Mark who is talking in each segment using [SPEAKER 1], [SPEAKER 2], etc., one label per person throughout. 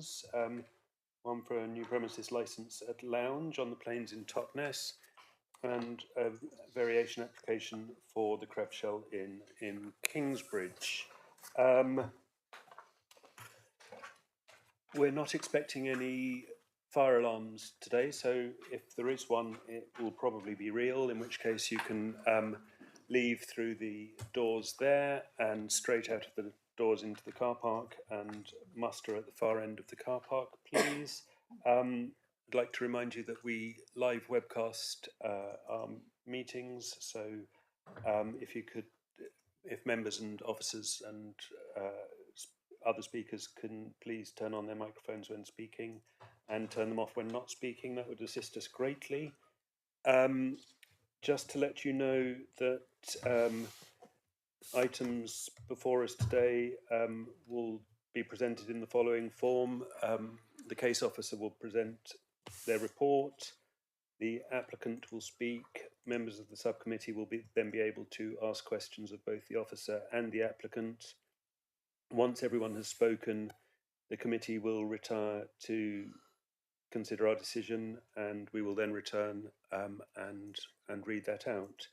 [SPEAKER 1] applications. One for a new premises licence at Lounge on the Plains in Totnes, and a variation application for the Crab Shell in Kingsbridge. We're not expecting any fire alarms today, so if there is one, it will probably be real, in which case you can leave through the doors there and straight out of the doors into the car park and muster at the far end of the car park, please. I'd like to remind you that we live webcast our meetings, so if members and officers and other speakers can please turn on their microphones when speaking and turn them off when not speaking, that would assist us greatly. Just to let you know that items before us today will be presented in the following form. The case officer will present their report. The applicant will speak. Members of the subcommittee will then be able to ask questions of both the officer and the applicant. Once everyone has spoken, the committee will retire to consider our decision, and we will then return and read that out.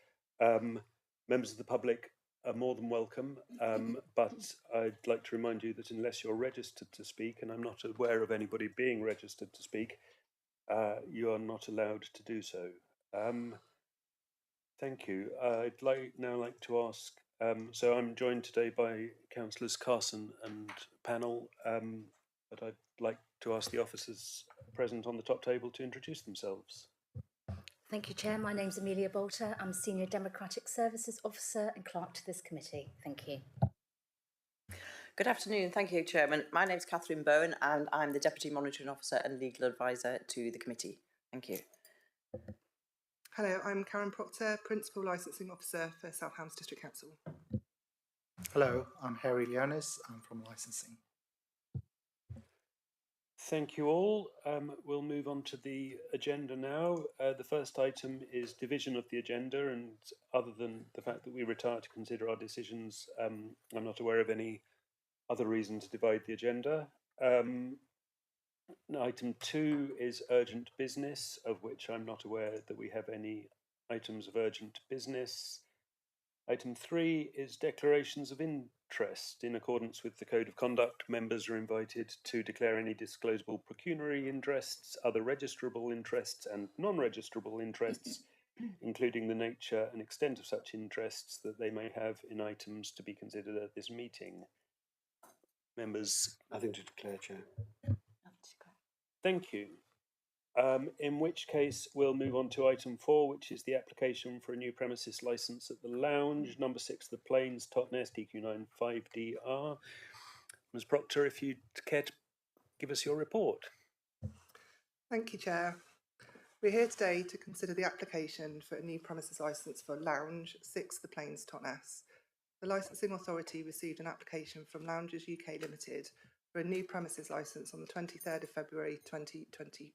[SPEAKER 1] Members of the public are more than welcome, but I'd like to remind you that unless you're registered to speak, and I'm not aware of anybody being registered to speak, you are not allowed to do so. Thank you. I'd now like to ask, so I'm joined today by Councillors Carson and Panel, but I'd like to ask the officers present on the top table to introduce themselves.
[SPEAKER 2] Thank you, Chair. My name's Amelia Bolter. I'm Senior Democratic Services Officer and Clerk to this committee. Thank you.
[SPEAKER 3] Good afternoon. Thank you, Chairman. My name's Catherine Bowen and I'm the Deputy Monitoring Officer and Legal Advisor to the committee. Thank you.
[SPEAKER 4] Hello, I'm Karen Proctor, Principal Licensing Officer for South Hams District Council.
[SPEAKER 5] Hello, I'm Harry Leonis. I'm from Licensing.
[SPEAKER 1] Thank you all. We'll move on to the agenda now. The first item is division of the agenda, and other than the fact that we retire to consider our decisions, I'm not aware of any other reason to divide the agenda. Item 2 is urgent business, of which I'm not aware that we have any items of urgent business. Item 3 is declarations of interest. In accordance with the Code of Conduct, members are invited to declare any disclosable pecuniary interests, other registrable interests and non-registrable interests, including the nature and extent of such interests that they may have in items to be considered at this meeting. Members?
[SPEAKER 6] Nothing to declare, Chair.
[SPEAKER 1] Thank you. In which case, we'll move on to item 4, which is the application for a new premises licence at the Lounge, number 6, The Plains, Totnes, DQ95DR. Ms. Proctor, if you'd care to give us your report.
[SPEAKER 4] Thank you, Chair. We're here today to consider the application for a new premises licence for Lounge, 6, The Plains, Totnes. The licensing authority received an application from Lounges UK Limited for a new premises licence on the 23rd of February 2024.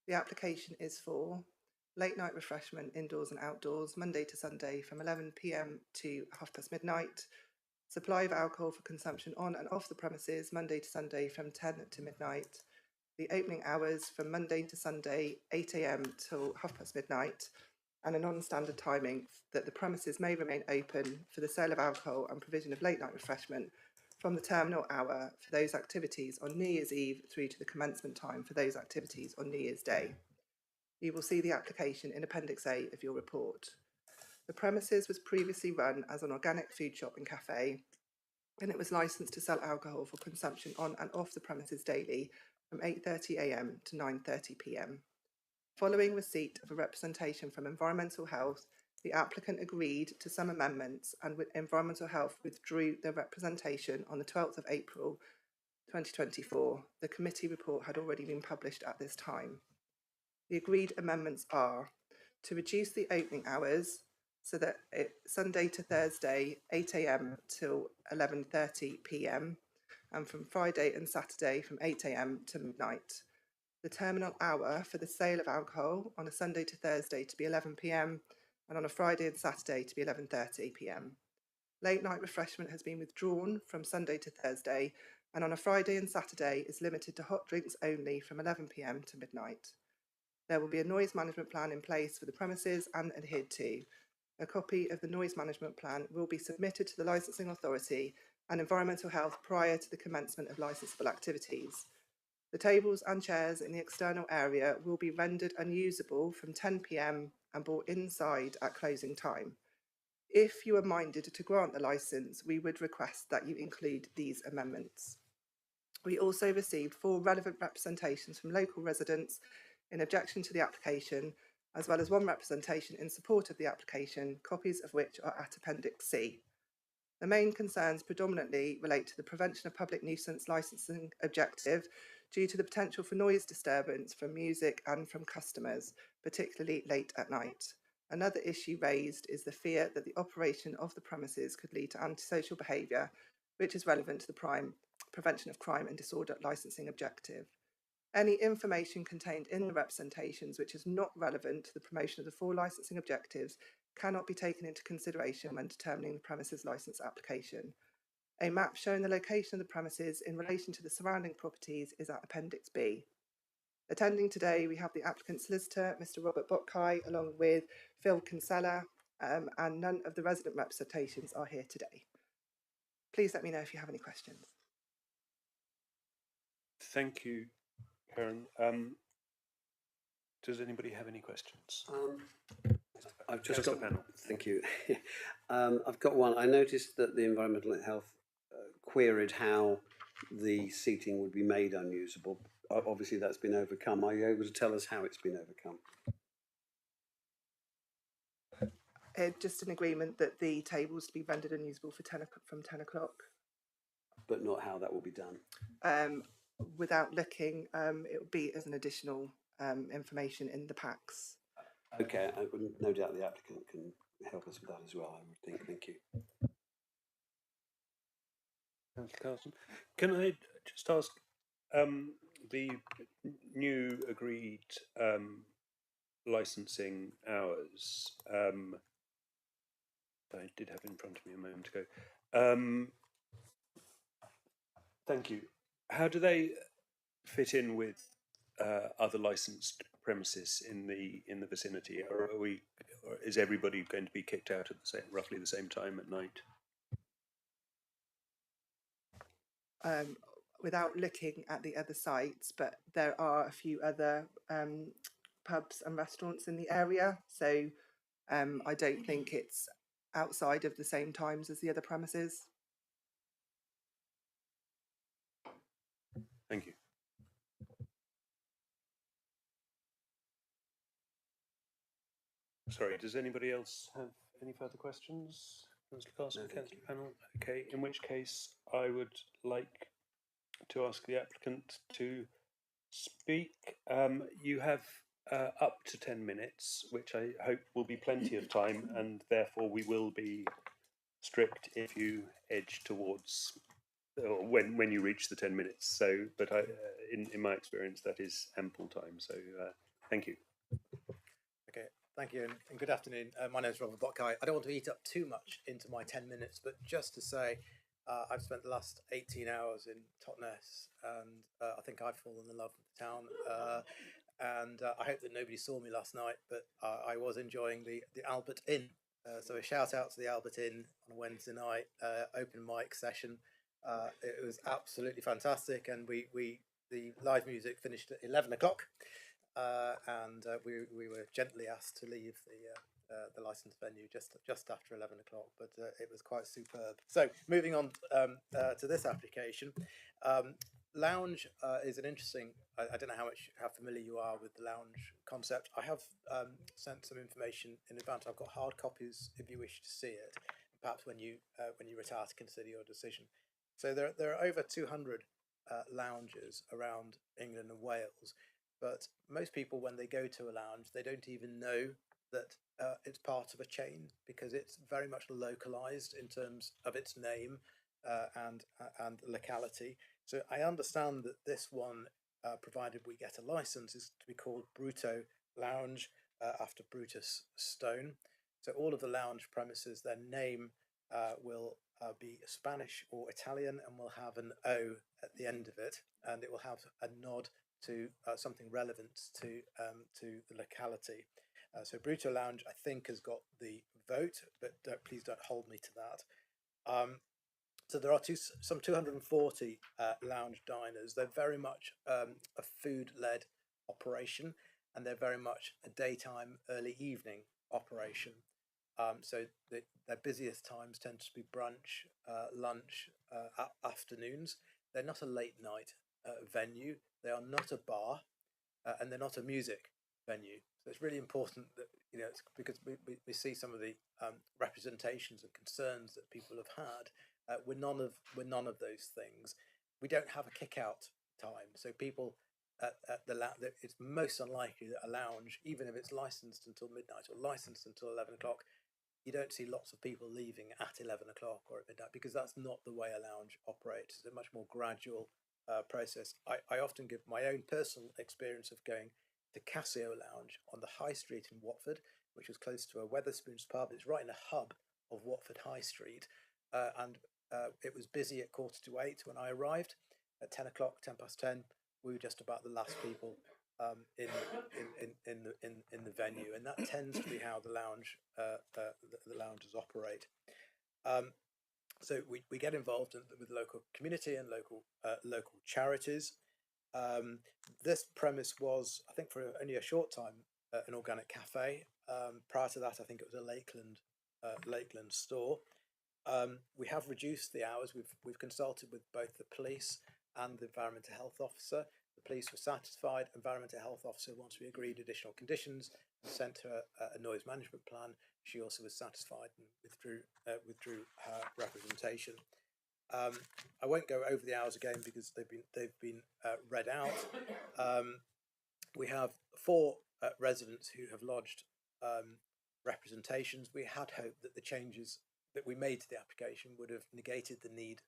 [SPEAKER 4] The application is for late night refreshment indoors and outdoors, Monday to Sunday from 11 p.m. to midnight, supply of alcohol for consumption on and off the premises, Monday to Sunday from 10 to midnight, the opening hours from Monday to Sunday, 8 a.m. till midnight, and a non-standard timing that the premises may remain open for the sale of alcohol and provision of late night refreshment from the terminal hour for those activities on New Year's Eve through to the commencement time for those activities on New Year's Day. You will see the application in Appendix A of your report. The premises was previously run as an organic food shop and cafe, and it was licensed to sell alcohol for consumption on and off the premises daily from 8:30 a.m. to 9:30 p.m. Following receipt of a representation from Environmental Health, the applicant agreed to some amendments, and with Environmental Health withdrew their representation on the 12th of April 2024. The committee report had already been published at this time. The agreed amendments are to reduce the opening hours so that Sunday to Thursday 8 a.m. till 11:30 p.m. and from Friday and Saturday from 8 a.m. to midnight. The terminal hour for the sale of alcohol on a Sunday to Thursday to be 11 p.m. and on a Friday and Saturday to be 11:30 p.m. Late night refreshment has been withdrawn from Sunday to Thursday and on a Friday and Saturday is limited to hot drinks only from 11 p.m. to midnight. There will be a noise management plan in place for the premises and adhered to. A copy of the noise management plan will be submitted to the licensing authority and environmental health prior to the commencement of licensable activities. The tables and chairs in the external area will be rendered unusable from 10 p.m. and brought inside at closing time. If you are minded to grant the licence, we would request that you include these amendments. We also received 4 relevant representations from local residents in objection to the application, as well as 1 representation in support of the application, copies of which are at Appendix C. The main concerns predominantly relate to the prevention of public nuisance licensing objective due to the potential for noise disturbance from music and from customers, particularly late at night. Another issue raised is the fear that the operation of the premises could lead to antisocial behaviour, which is relevant to the prevention of crime and disorder licensing objective. Any information contained in the representations which is not relevant to the promotion of the 4 licensing objectives cannot be taken into consideration when determining the premises licence application. A map showing the location of the premises in relation to the surrounding properties is at Appendix B. Attending today, we have the applicant's solicitor, Mr. Robert Botkai, along with Phil Kinsella, and none of the resident representations are here today. Please let me know if you have any questions.
[SPEAKER 1] Thank you, Karen. Does anybody have any questions?
[SPEAKER 6] I've just
[SPEAKER 1] Councillor
[SPEAKER 6] got.
[SPEAKER 1] Pennell.
[SPEAKER 6] Thank you. I've got one. I noticed that the Environmental Health queried how the seating would be made unusable. Obviously, that's been overcome. Are you able to tell us how it's been overcome?
[SPEAKER 4] Just an agreement that the tables to be rendered unusable for from 10 o'clock.
[SPEAKER 6] But not how that will be done.
[SPEAKER 4] Without looking, it will be as an additional information in the packs.
[SPEAKER 6] Okay, no doubt the applicant can help us with that as well, I would think. Thank you.
[SPEAKER 1] Councillor Carson, can I just ask, the new agreed licensing hours, I did have in front of me a moment ago. Thank you. How do they fit in with other licensed premises in the vicinity? Or is everybody going to be kicked out at roughly the same time at night?
[SPEAKER 4] Without looking at the other sites, but there are a few other pubs and restaurants in the area, so I don't think it's outside of the same times as the other premises.
[SPEAKER 1] Thank you. Sorry, does anybody else have any further questions? Councillor Carson,
[SPEAKER 6] No,
[SPEAKER 1] Councillor Pennell? Okay, in which case I would like to ask the applicant to speak. You have up to 10 minutes, which I hope will be plenty of time, and therefore we will be strict if you edge towards, or when you reach the 10 minutes. So, but in my experience, that is ample time. So, thank you.
[SPEAKER 7] Okay, thank you, and good afternoon. My name is Robert Botkai. I don't want to eat up too much into my 10 minutes, but just to say, I've spent the last 18 hours in Totnes, and I think I've fallen in love with the town. And I hope that nobody saw me last night, but I was enjoying the Albert Inn. So a shout out to the Albert Inn on a Wednesday night, open mic session. It was absolutely fantastic, and the live music finished at 11 o'clock, and we were gently asked to leave the licensed venue just after 11 o'clock, but it was quite superb. So moving on to this application, lounge is an interesting. I don't know how familiar you are with the lounge concept. I have sent some information in advance. I've got hard copies if you wish to see it. Perhaps when you retire to consider your decision. So there are over 200 lounges around England and Wales, but most people, when they go to a lounge, they don't even know that it's part of a chain, because it's very much localized in terms of its name and locality. So I understand that this one, provided we get a license, is to be called Bruto Lounge after Brutus Stone. So all of the lounge premises, their name will be Spanish or Italian, and will have an O at the end of it, and it will have a nod to something relevant to the locality. So Bruto Lounge, I think, has got the vote, but please don't hold me to that. So there are some 240 lounge diners. They're very much a food-led operation, and they're very much a daytime, early evening operation. So their busiest times tend to be brunch, lunch, afternoons. They're not a late night venue. They are not a bar, and they're not a music venue. So it's really important that, you know, it's because we see some of the representations and concerns that people have had. We're none of those things. We don't have a kick out time, so people at the it's most unlikely that a lounge, even if it's licensed until midnight or licensed until 11 o'clock, you don't see lots of people leaving at 11 o'clock or at midnight, because that's not the way a lounge operates. It's a much more gradual process. I often give my own personal experience of going to Casio Lounge on the High Street in Watford, which was close to a Wetherspoons pub. It's right in the hub of Watford High Street, and it was busy at 7:45 when I arrived. At 10 o'clock, 10 past 10, we were just about the last people in the venue, and that tends to be how the lounges operate. So we get involved with local community and local charities. This premise was, I think, for only a short time, an organic cafe. Prior to that, I think it was a Lakeland store. We have reduced the hours. We've consulted with both the police and the environmental health officer. The police were satisfied. Environmental health officer, once we agreed additional conditions, sent her a noise management plan. She also was satisfied and withdrew her representation. I won't go over the hours again because they've been read out. We have 4 residents who have lodged representations. We had hoped that the changes that we made to the application would have negated the need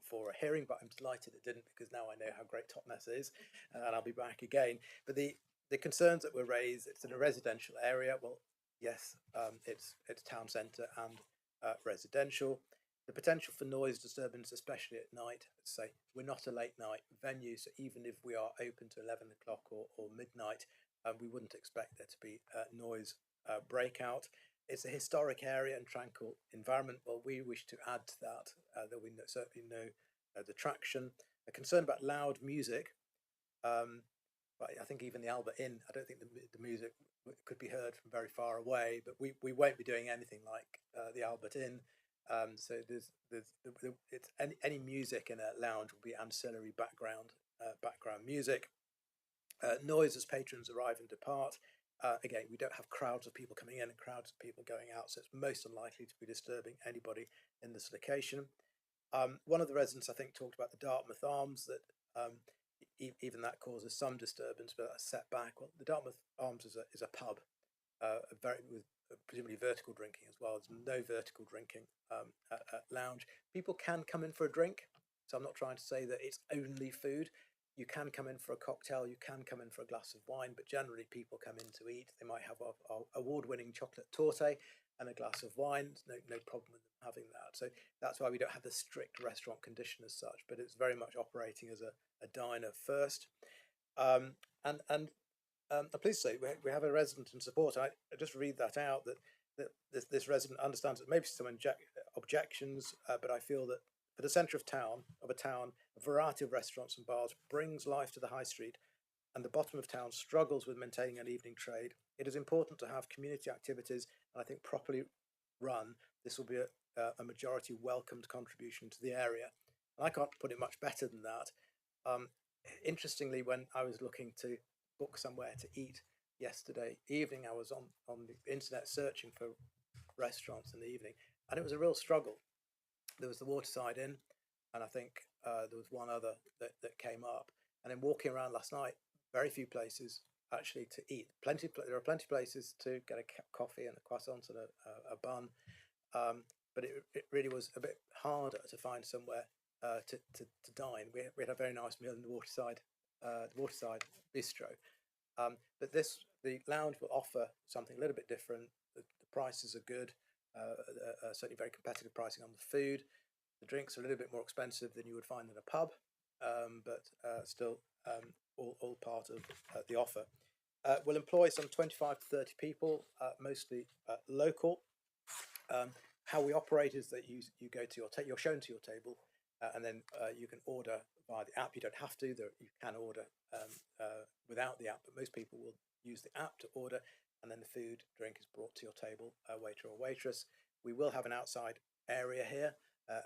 [SPEAKER 7] for a hearing, but I'm delighted it didn't, because now I know how great Totnes is, and I'll be back again. But the concerns that were raised, it's in a residential area. Well, yes, it's town centre and residential. The potential for noise disturbance, especially at night. Say, we're not a late night venue, so even if we are open to 11 o'clock or midnight, we wouldn't expect there to be noise breakout. It's a historic area and tranquil environment. Well, we wish to add to that. That we certainly know the traction. A concern about loud music, but I think even the Albert Inn, I don't think the music could be heard from very far away. But we won't be doing anything like the Albert Inn. So it's any music in a lounge will be ancillary background music. Noise as patrons arrive and depart. Again, we don't have crowds of people coming in and crowds of people going out, so it's most unlikely to be disturbing anybody in this location. One of the residents, I think, talked about the Dartmouth Arms, that even that causes some disturbance, but that's set back. Well, the Dartmouth Arms is a pub, with presumably vertical drinking as well. There's no vertical drinking at lounge. People can come in for a drink, so I'm not trying to say that it's only food. You can come in for a cocktail, you can come in for a glass of wine, but generally people come in to eat. They might have a award-winning chocolate torte and a glass of wine. There's no problem with them having that. So that's why we don't have the strict restaurant condition as such, but it's very much operating as a diner first. I'm pleased to say we have a resident in support. I just read that out, that this resident understands that maybe some objections, but I feel that for the centre of a town, a variety of restaurants and bars brings life to the high street, and the bottom of town struggles with maintaining an evening trade. It is important to have community activities, and I think properly run, this will be a majority welcomed contribution to the area. And I can't put it much better than that. Interestingly, when I was looking to book somewhere to eat yesterday evening, I was on the internet searching for restaurants in the evening, and it was a real struggle. There was the Waterside Inn, and I think there was one other that came up. And then walking around last night, very few places actually to eat. There are plenty of places to get a coffee and a croissant and a bun, but it really was a bit harder to find somewhere to dine. We had a very nice meal in the Waterside Bistro. But the lounge will offer something a little bit different. The prices are good. Certainly very competitive pricing on the food. The drinks are a little bit more expensive than you would find in a pub, but still all part of the offer. We'll employ some 25 to 30 people, mostly local. How we operate is that you go to you're shown to your table, and then you can order via the app. You don't have to. You can order without the app, but most people will use the app to order, and then the food, drink is brought to your table, waiter or waitress. We will have an outside area here,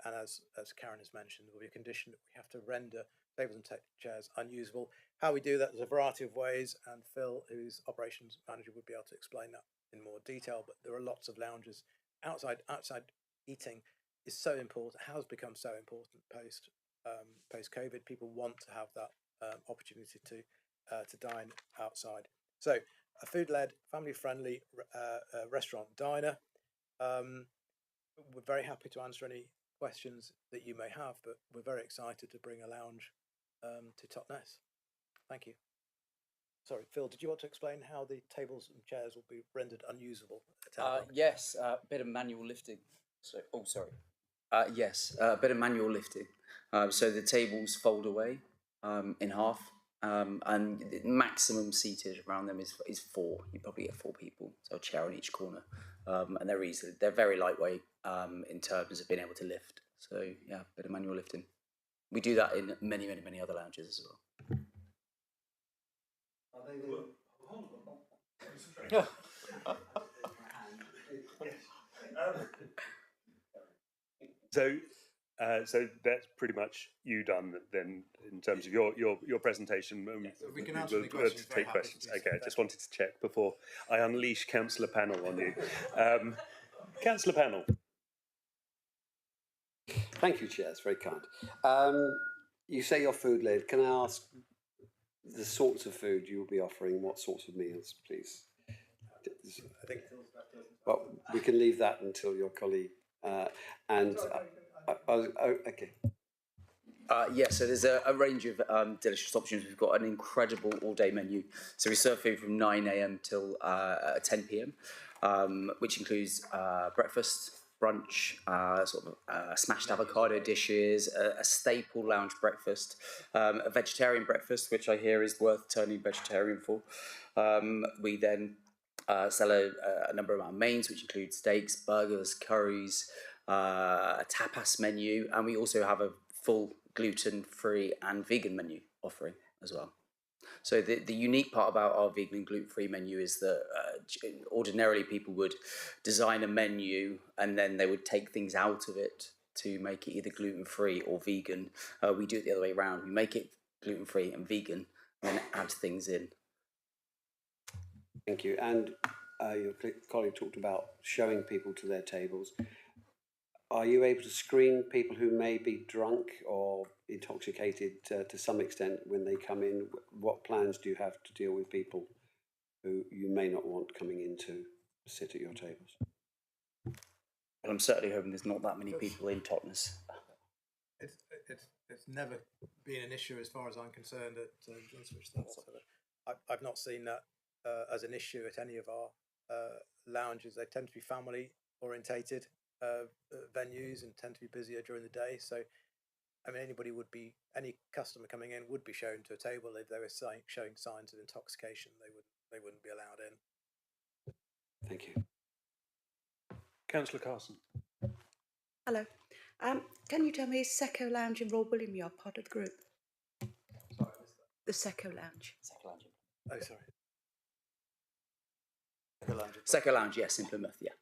[SPEAKER 7] and as Karen has mentioned, there will be a condition that we have to render tables and chairs unusable. How we do that, there's a variety of ways, and Phil, who's operations manager, would be able to explain that in more detail, but there are lots of lounges. Outside eating is so important, has become so important post COVID. People want to have that opportunity to dine outside. So a food-led, family-friendly restaurant diner. We're very happy to answer any questions that you may have, but we're very excited to bring a lounge to Totnes. Thank you. Sorry, Phil, did you want to explain how the tables and chairs will be rendered unusable at 10 o'clock?
[SPEAKER 8] Yes, a bit of manual lifting. Yes, a bit of manual lifting. So the tables fold away in half, and the maximum seatage around them is 4. You probably get 4 people, so a chair on each corner, and they're very lightweight in terms of being able to lift. So yeah, a bit of manual lifting. We do that in many other lounges as well.
[SPEAKER 1] So that's pretty much you done then in terms of your presentation.
[SPEAKER 7] We can answer the questions.
[SPEAKER 1] Take questions. Okay, I just wanted to check before I unleash Councillor Panel on you. Councillor Panel.
[SPEAKER 6] Thank you, Chair. It's very kind. You say you're food-led. Can I ask the sorts of food you will be offering? What sorts of meals, please?
[SPEAKER 7] I think.
[SPEAKER 6] Well, we can leave that until your colleague. Okay.
[SPEAKER 8] So there's a range of delicious options. We've got an incredible all-day menu. So we serve food from 9 a.m. till 10 p.m., which includes breakfast, brunch, smashed avocado dishes, a staple lounge breakfast, a vegetarian breakfast, which I hear is worth turning vegetarian for. We then sell a number of our mains, which include steaks, burgers, curries, a tapas menu, and we also have a full gluten-free and vegan menu offering as well. So the unique part about our vegan and gluten-free menu is that ordinarily people would design a menu and then they would take things out of it to make it either gluten-free or vegan. We do it the other way around. We make it gluten-free and vegan and then add things in.
[SPEAKER 6] Thank you. And your colleague talked about showing people to their tables. Are you able to screen people who may be drunk or intoxicated to some extent when they come in? What plans do you have to deal with people who you may not want coming in to sit at your tables?
[SPEAKER 8] Well, I'm certainly hoping there's not that many people in Totnes.
[SPEAKER 7] It's never been an issue as far as I'm concerned at Grimswich. I've not seen that as an issue at any of our lounges. They tend to be family orientated venues and tend to be busier during the day. So, I mean, any customer coming in would be shown to a table. If they were showing signs of intoxication, they wouldn't be allowed in.
[SPEAKER 6] Thank you.
[SPEAKER 1] Councillor Carson.
[SPEAKER 9] Hello. Can you tell me, is Seco Lounge in Royal William Yard part of the group?
[SPEAKER 7] Sorry, I missed that.
[SPEAKER 9] The Seco Lounge.
[SPEAKER 7] Oh, sorry.
[SPEAKER 8] Seco Lounge, yes, in Plymouth, yeah.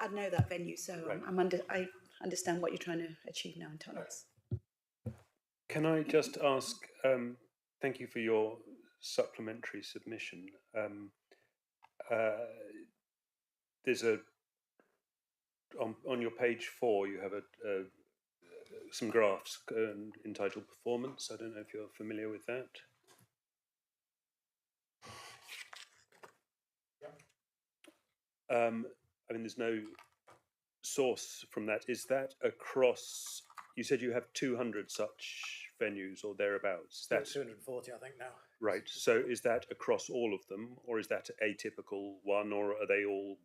[SPEAKER 9] I know that venue, so
[SPEAKER 1] Right.
[SPEAKER 9] I understand what you're trying to achieve now in Totnes.
[SPEAKER 1] Can I just ask, thank you for your supplementary submission. There's on your page 4, you have some graphs entitled performance. I don't know if you're familiar with that. I mean, there's no source from that. Is that across, you said you have 200 such venues or thereabouts. Is that
[SPEAKER 7] 240, I think now.
[SPEAKER 1] right? So is that across all of them, or is that a typical one, or are they all?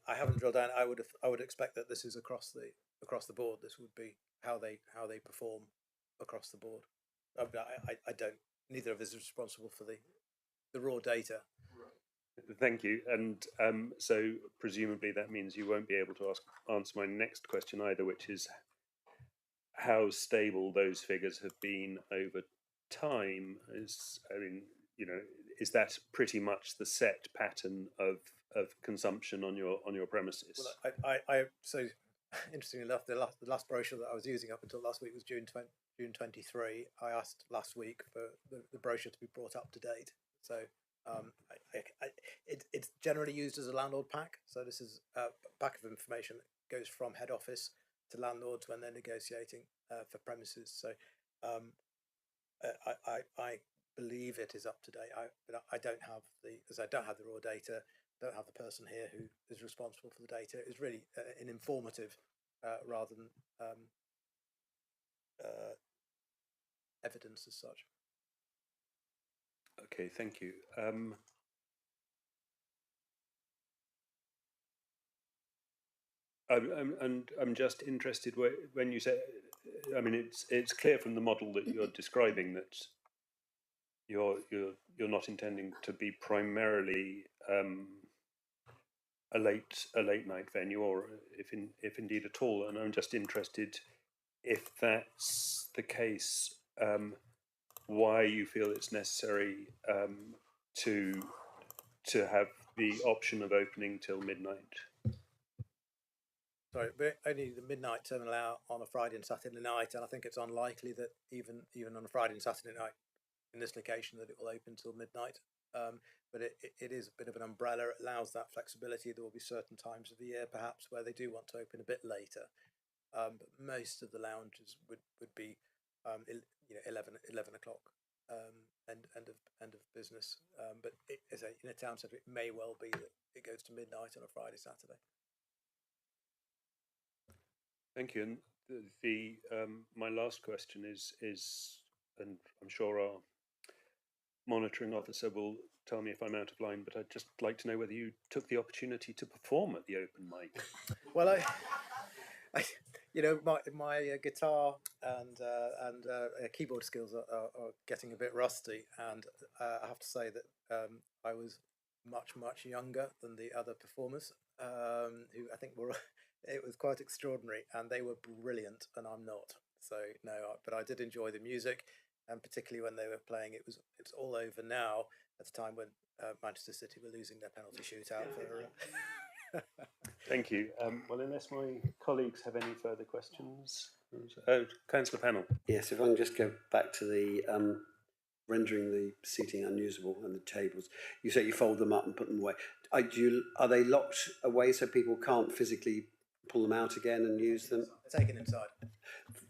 [SPEAKER 7] I haven't drilled down. I would expect that this is across the board. This would be how they perform across the board. I don't. Neither of us is responsible for the raw data.
[SPEAKER 1] Thank you. And so presumably that means you won't be able to answer my next question either, which is how stable those figures have been over time. Is that pretty much the set pattern of consumption on your premises?
[SPEAKER 7] Well, so interestingly enough, the last brochure that I was using up until last week was June 23. I asked last week for the brochure to be brought up to date. So it's generally used as a landlord pack. So this is a pack of information that goes from head office to landlords when they're negotiating for premises. So I believe it is up to date. But I don't have the raw data. Don't have the person here who is responsible for the data. It's really an informative rather than evidence as such.
[SPEAKER 1] Okay, thank you. I'm just interested when you say. I mean, it's clear from the model that you're describing that you're not intending to be primarily a late night venue, or if indeed at all. And I'm just interested, if that's the case, why you feel it's necessary to have the option of opening till midnight.
[SPEAKER 7] Sorry, but only the midnight terminal hour on a Friday and Saturday night, and I think it's unlikely that even on a Friday and Saturday night in this location that it will open till midnight. But it is a bit of an umbrella. It allows that flexibility. There will be certain times of the year, perhaps, where they do want to open a bit later. But most of the lounges would be 11 o'clock end of business. But in a town centre, it may well be that it goes to midnight on a Friday, Saturday.
[SPEAKER 1] Thank you. And the my last question is, and I'm sure our monitoring officer will tell me if I'm out of line, but I'd just like to know whether you took the opportunity to perform at the open mic.
[SPEAKER 7] Well, my guitar and keyboard skills are getting a bit rusty, and I have to say that I was much younger than the other performers, who I think were. It was quite extraordinary, and they were brilliant, and I'm not. So no, but I did enjoy the music, and particularly when they were playing. It's all over now. At a time when Manchester City were losing their penalty shootout for.
[SPEAKER 1] Thank you. Well, unless my colleagues have any further questions. Oh, Councillor Pennell.
[SPEAKER 6] Yes, if I can just go back to the rendering the seating unusable and the tables. You say you fold them up and put them away. Are they locked away so people can't physically pull them out again and use them?
[SPEAKER 7] Taken inside.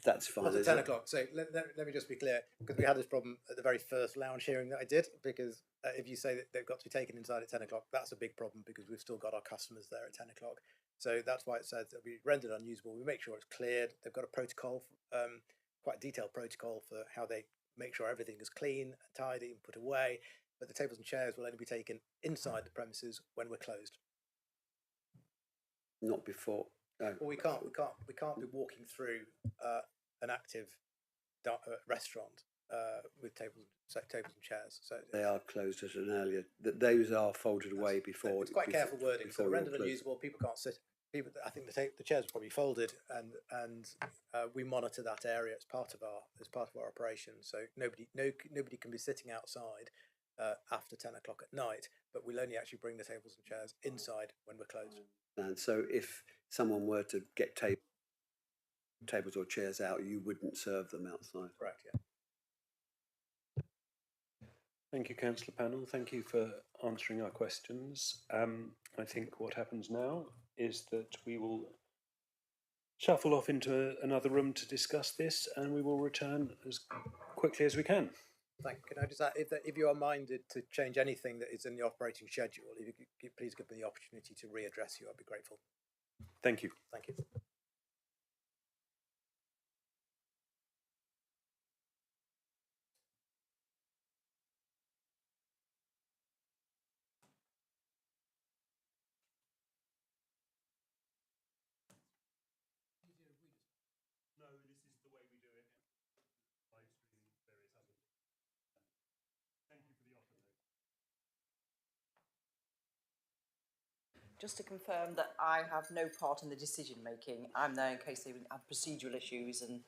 [SPEAKER 6] That's fine.
[SPEAKER 7] At 10 o'clock. So let me just be clear, because we had this problem at the very first lounge hearing that I did, because if you say that they've got to be taken inside at 10 o'clock, that's a big problem, because we've still got our customers there at 10 o'clock. So that's why it says that we rendered unusable. We make sure it's cleared. They've got a protocol, quite a detailed protocol for how they make sure everything is clean, tidy and put away. But the tables and chairs will only be taken inside the premises when we're closed.
[SPEAKER 6] Not before. No.
[SPEAKER 7] Well, we can't be walking through an active restaurant with tables and chairs. So
[SPEAKER 6] they are closed at an earlier. Those are folded away before.
[SPEAKER 7] It's quite careful wording. So rendered
[SPEAKER 6] closed.
[SPEAKER 7] unusable. People can't sit. I think the chairs are probably folded, and we monitor that area as part of our operation. So nobody can be sitting outside after 10 o'clock at night. But we'll only actually bring the tables and chairs inside when we're closed.
[SPEAKER 6] And so if someone were to get tables or chairs out, you wouldn't serve them outside.
[SPEAKER 7] Correct, yeah.
[SPEAKER 1] Thank you, Councillor Pennell. Thank you for answering our questions. I think what happens now is that we will shuffle off into another room to discuss this, and we will return as quickly as we can.
[SPEAKER 7] Thank you. Can I just add, if you are minded to change anything that is in the operating schedule, if you could please give me the opportunity to readdress you, I'd be grateful.
[SPEAKER 1] Thank you.
[SPEAKER 7] Thank you.
[SPEAKER 3] Just to confirm that I have no part in the decision making. I'm there in case they have procedural issues and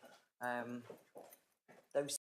[SPEAKER 3] those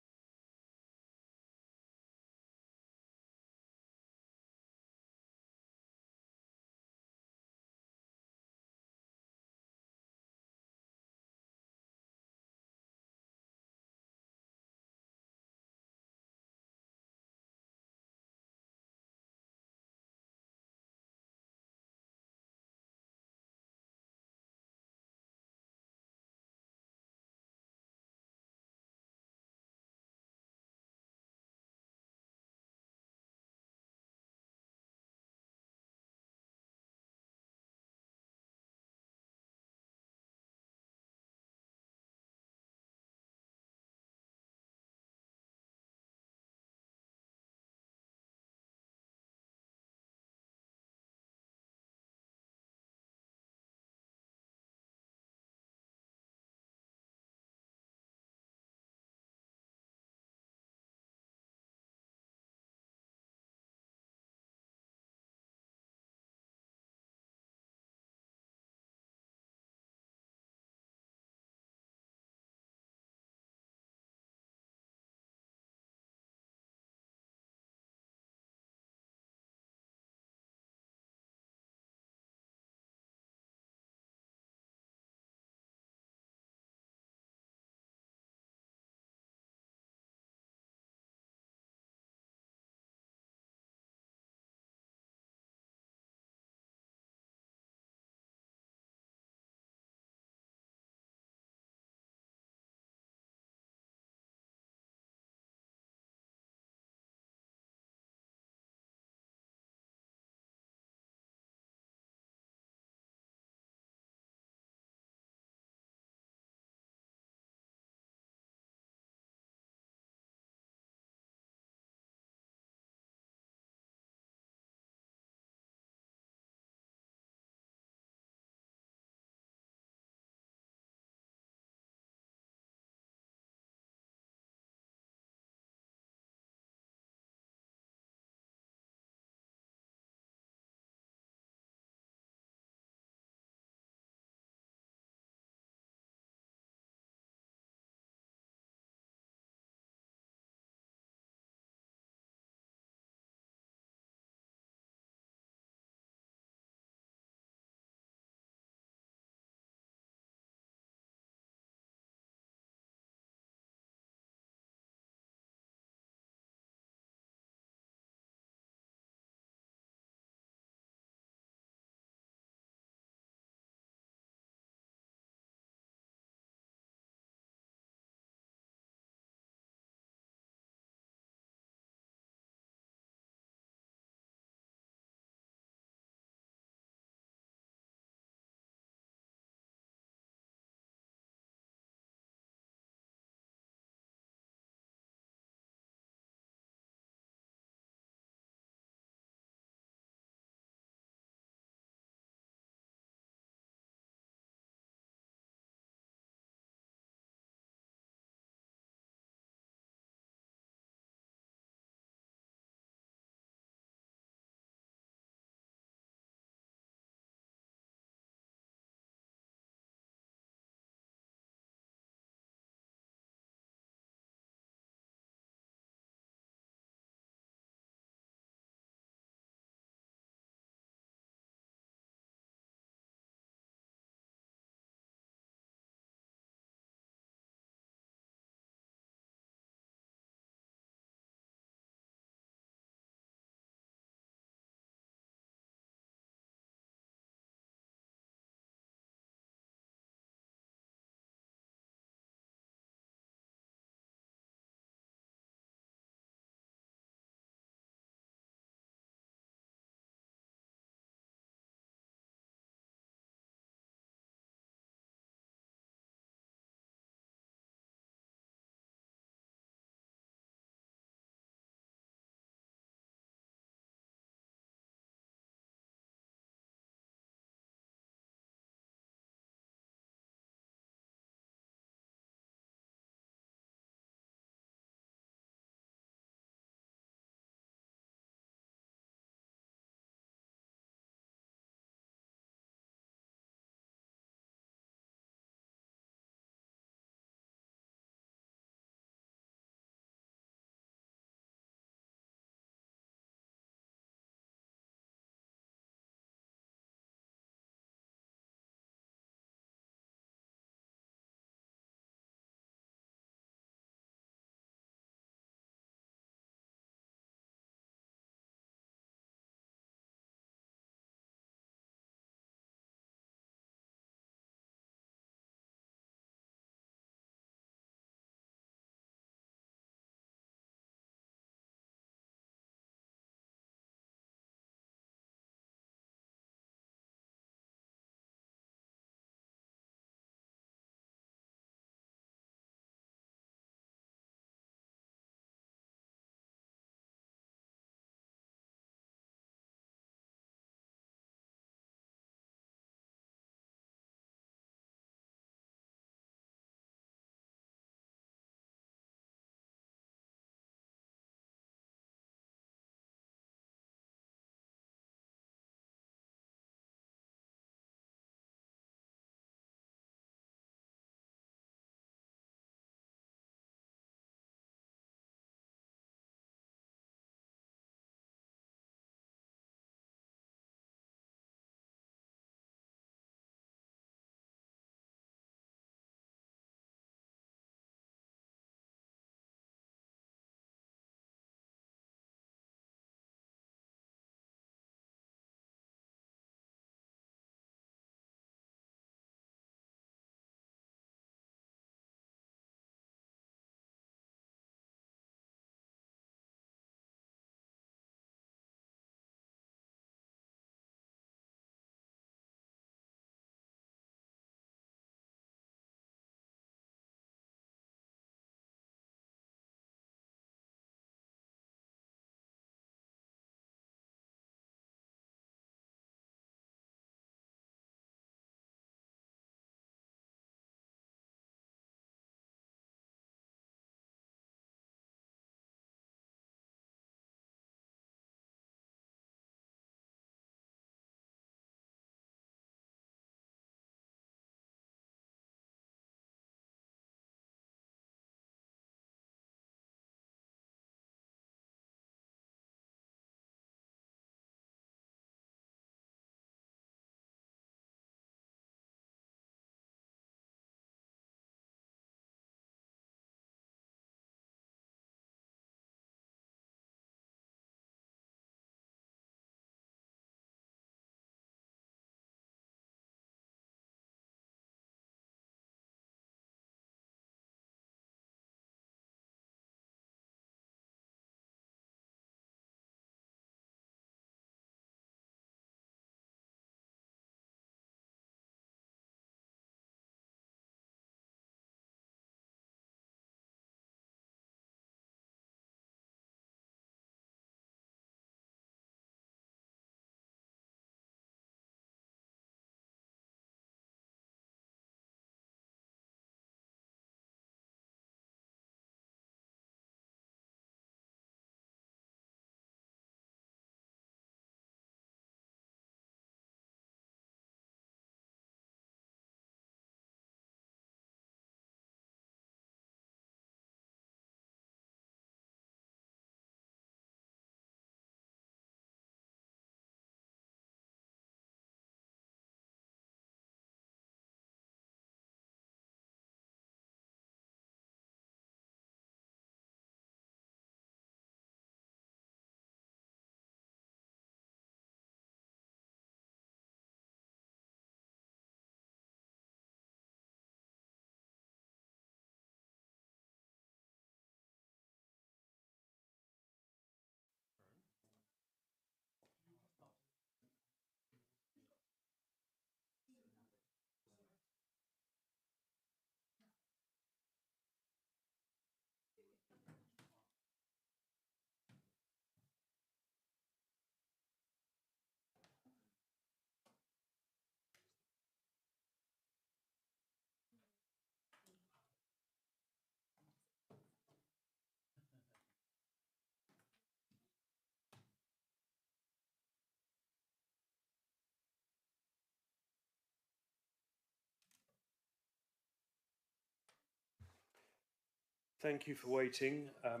[SPEAKER 1] Thank you for waiting. Could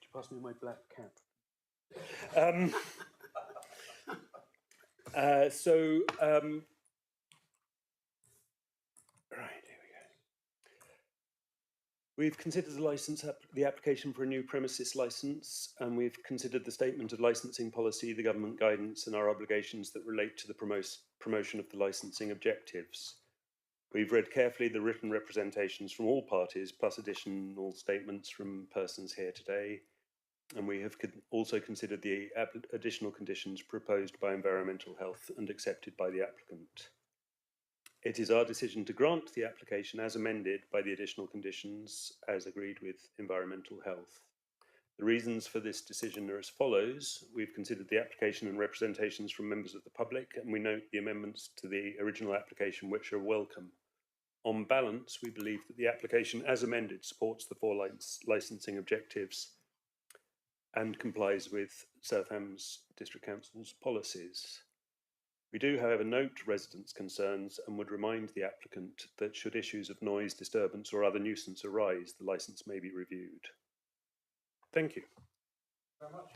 [SPEAKER 1] you pass me my black cap? Um, right, here we go. We've considered the application for a new premises licence, and we've considered the statement of licensing policy, the government guidance, and our obligations that relate to the promotion of the licensing objectives. We've read carefully the written representations from all parties, plus additional statements from persons here today, and we have also considered the additional conditions proposed by Environmental Health and accepted by the applicant. It is our decision to grant the application as amended by the additional conditions as agreed with Environmental Health. The reasons for this decision are as follows. We've considered the application and representations from members of the public, and we note the amendments to the original application which are welcome. On balance, we believe that the application as amended supports the 4 licensing objectives and complies with South Hams District Council's policies. We do, however, note residents' concerns and would remind the applicant that should issues of noise, disturbance or other nuisance arise, the licence may be reviewed. Thank you.
[SPEAKER 7] Very much.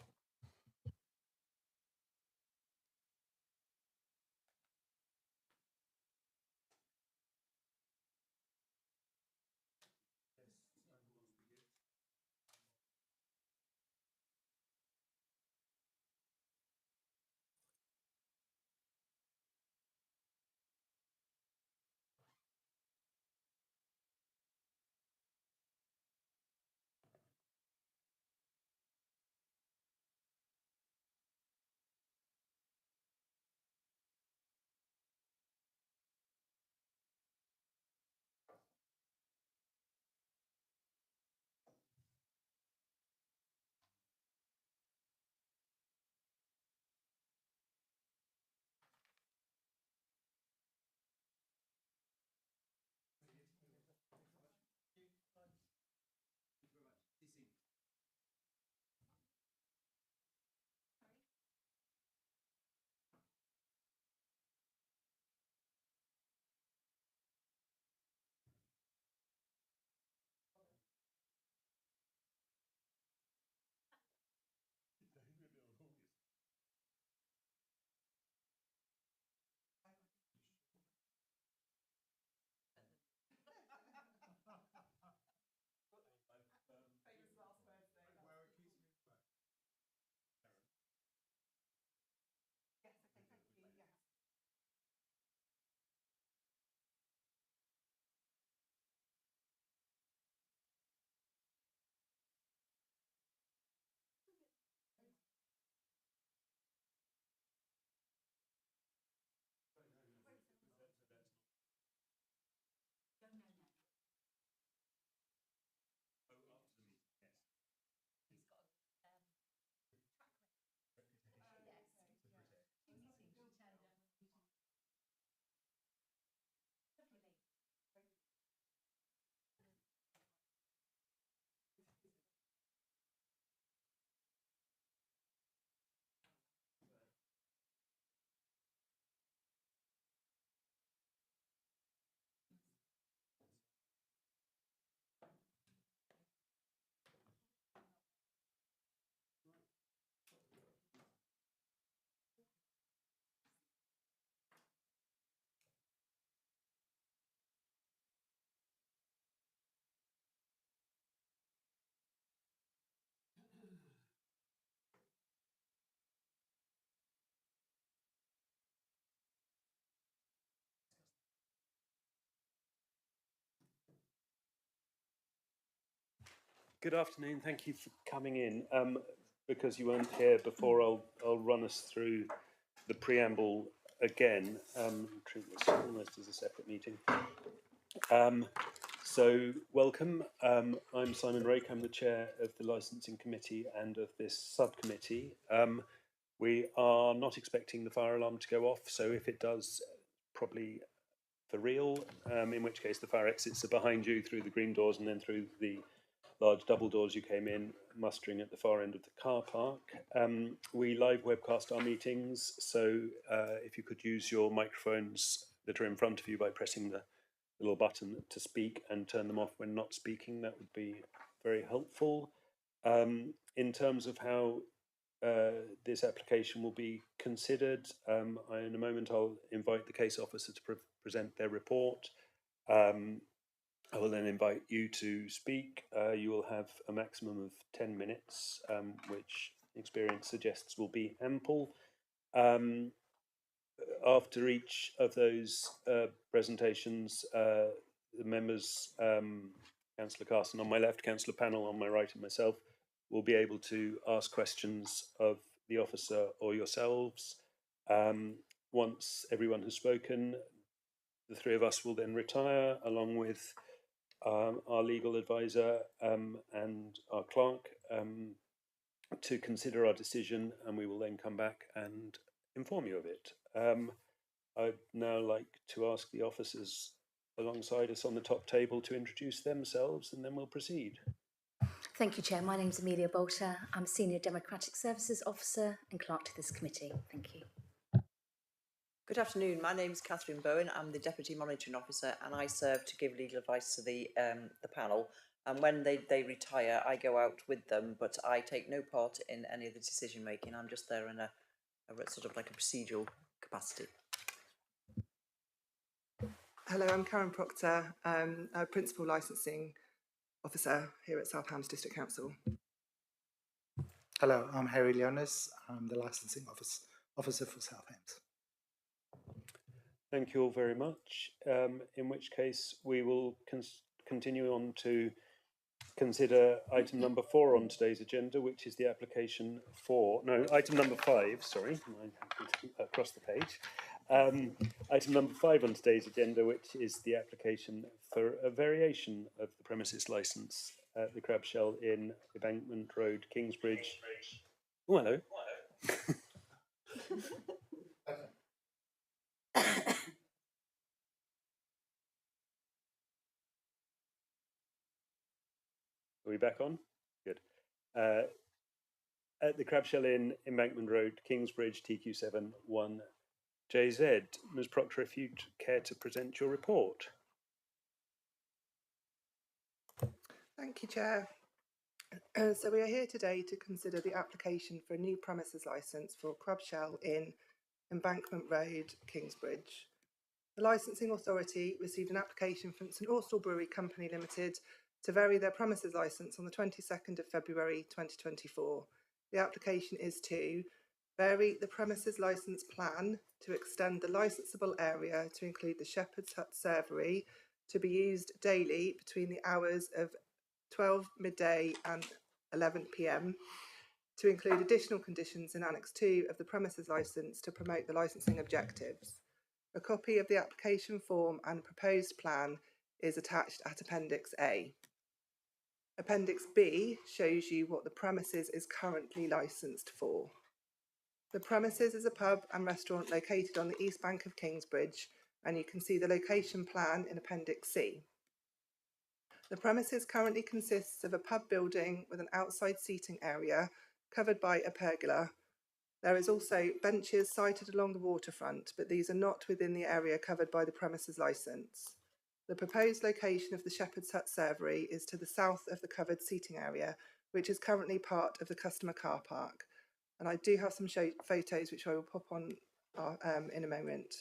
[SPEAKER 1] Good afternoon. Thank you for coming in. Because you weren't here before, I'll run us through the preamble again. Treat this almost as a separate meeting. So welcome. I'm Simon Rake. I'm the chair of the licensing committee and of this subcommittee. We are not expecting the fire alarm to go off, so if it does, probably for real, in which case the fire exits are behind you through the green doors and then through the large double doors you came in, mustering at the far end of the car park. We live webcast our meetings, so if you could use your microphones that are in front of you by pressing the little button to speak and turn them off when not speaking, that would be very helpful. In terms of how this application will be considered, in a moment I'll invite the case officer to present their report. I will then invite you to speak. You will have a maximum of 10 minutes, which experience suggests will be ample. After each of those presentations, the members, Councillor Carson on my left, Councillor Pannell on my right, and myself, will be able to ask questions of the officer or yourselves. Once everyone has spoken, the three of us will then retire along with our legal advisor and our clerk to consider our decision, and we will then come back and inform you of it. I'd now like to ask the officers alongside us on the top table to introduce themselves, and then we'll proceed.
[SPEAKER 2] Thank you, Chair. My name's Amelia Bolter. I'm Senior Democratic Services Officer and Clerk to this committee. Thank you.
[SPEAKER 3] Good afternoon. My name's Catherine Bowen. I'm the Deputy Monitoring Officer, and I serve to give legal advice to the panel. And when they retire, I go out with them, but I take no part in any of the decision making. I'm just there in a sort of like a procedural capacity.
[SPEAKER 4] Hello, I'm Karen Proctor, a Principal Licensing Officer here at South Hams District Council.
[SPEAKER 5] Hello, I'm Harry Leonis. I'm the Licensing Officer for South Hams.
[SPEAKER 1] Thank you all very much. In which case we will continue on to consider item number 4 on today's agenda, which is the application for, no, item number 5, sorry, across the page. Item number 5 on today's agenda, which is the application for a variation of the premises licence at the Crab Shell Inn, Embankment Road, Kingsbridge. Oh, hello. Are we back on? Good. At the Crab Shell Inn, Embankment Road, Kingsbridge, TQ7 1JZ. Ms. Proctor, if you'd care to present your report.
[SPEAKER 4] Thank you, Chair. So we are here today to consider the application for a new premises licence for Crab Shell Inn, Embankment Road, Kingsbridge. The licensing authority received an application from St Austell Brewery Company Limited to vary their premises licence on the 22nd of February 2024. The application is to vary the premises licence plan to extend the licensable area to include the Shepherd's Hut servery to be used daily between the hours of 12 midday and 11 p.m, to include additional conditions in Annex 2 of the premises licence to promote the licensing objectives. A copy of the application form and proposed plan is attached at Appendix A. Appendix B shows you what the premises is currently licensed for. The premises is a pub and restaurant located on the east bank of Kingsbridge, and you can see the location plan in Appendix C. The premises currently consists of a pub building with an outside seating area covered by a pergola. There is also benches sited along the waterfront, but these are not within the area covered by the premises licence. The proposed location of the Shepherd's Hut servery is to the south of the covered seating area, which is currently part of the customer car park. And I do have some photos which I will pop on in a moment.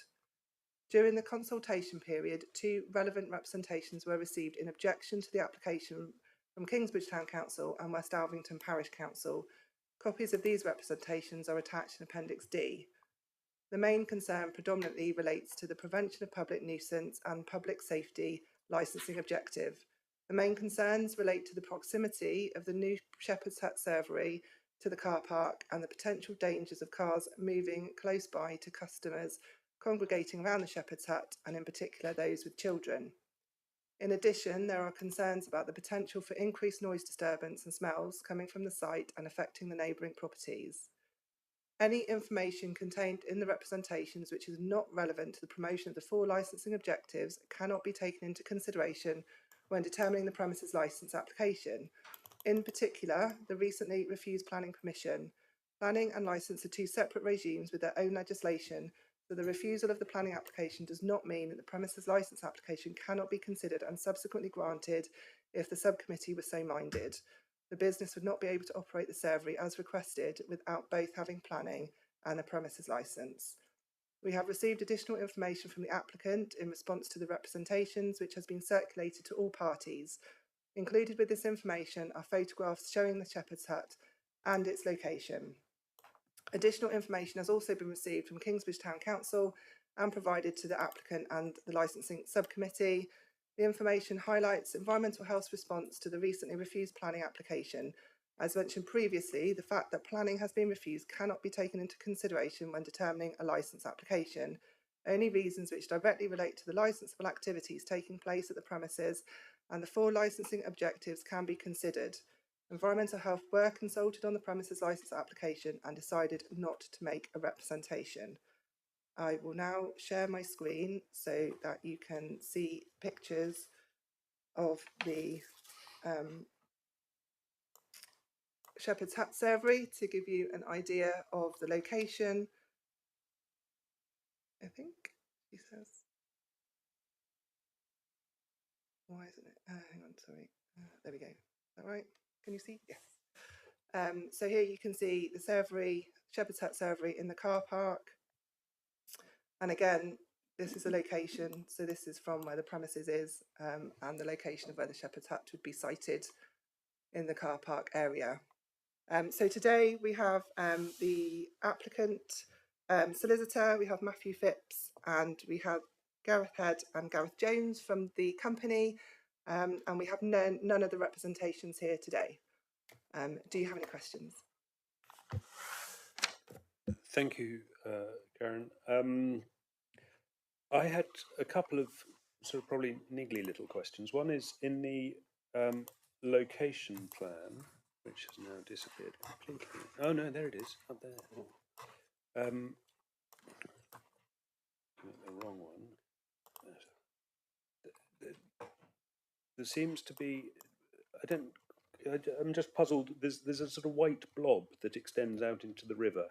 [SPEAKER 4] During the consultation period, 2 relevant representations were received in objection to the application from Kingsbridge Town Council and West Alvington Parish Council. Copies of these representations are attached in Appendix D. The main concern predominantly relates to the prevention of public nuisance and public safety licensing objective. The main concerns relate to the proximity of the new Shepherd's Hut servery to the car park and the potential dangers of cars moving close by to customers congregating around the Shepherd's Hut, and in particular those with children. In addition, there are concerns about the potential for increased noise disturbance and smells coming from the site and affecting the neighbouring properties. Any information contained in the representations which is not relevant to the promotion of the 4 licensing objectives cannot be taken into consideration when determining the premises licence application. In particular, the recently refused planning permission. Planning and licence are 2 separate regimes with their own legislation, so the refusal of the planning application does not mean that the premises licence application cannot be considered and subsequently granted if the subcommittee was so minded. The business would not be able to operate the servery as requested without both having planning and a premises licence. We have received additional information from the applicant in response to the representations, which has been circulated to all parties. Included with this information are photographs showing the Shepherd's Hut and its location. Additional information has also been received from Kingsbridge Town Council and provided to the applicant and the licensing subcommittee. The information highlights environmental health response to the recently refused planning application. As mentioned previously, the fact that planning has been refused cannot be taken into consideration when determining a licence application. Only reasons which directly relate to the licensable activities taking place at the premises and the 4 licensing objectives can be considered. Environmental health were consulted on the premises licence application and decided not to make a representation. I will now share my screen so that you can see pictures of the Shepherd's Hut servery to give you an idea of the location. I think she says. Why isn't it? Hang on, sorry. There we go. Is that right? Can you see? Yes. So here you can see the servery, Shepherd's Hut servery in the car park. And again, this is a location. So this is from where the premises is and the location of where the Shepherd's Hut would be sited in the car park area. So today we have the applicant solicitor, we have Matthew Phipps, and we have Gareth Head and Gareth Jones from the company, and we have none of the representations here today. Do you have any questions?
[SPEAKER 1] Thank you, Karen. I had a couple of sort of probably niggly little questions. One is in the location plan, which has now disappeared completely. Oh no, there it is, up there. Oh. The wrong one. There seems to be. I'm just puzzled. There's a sort of white blob that extends out into the river.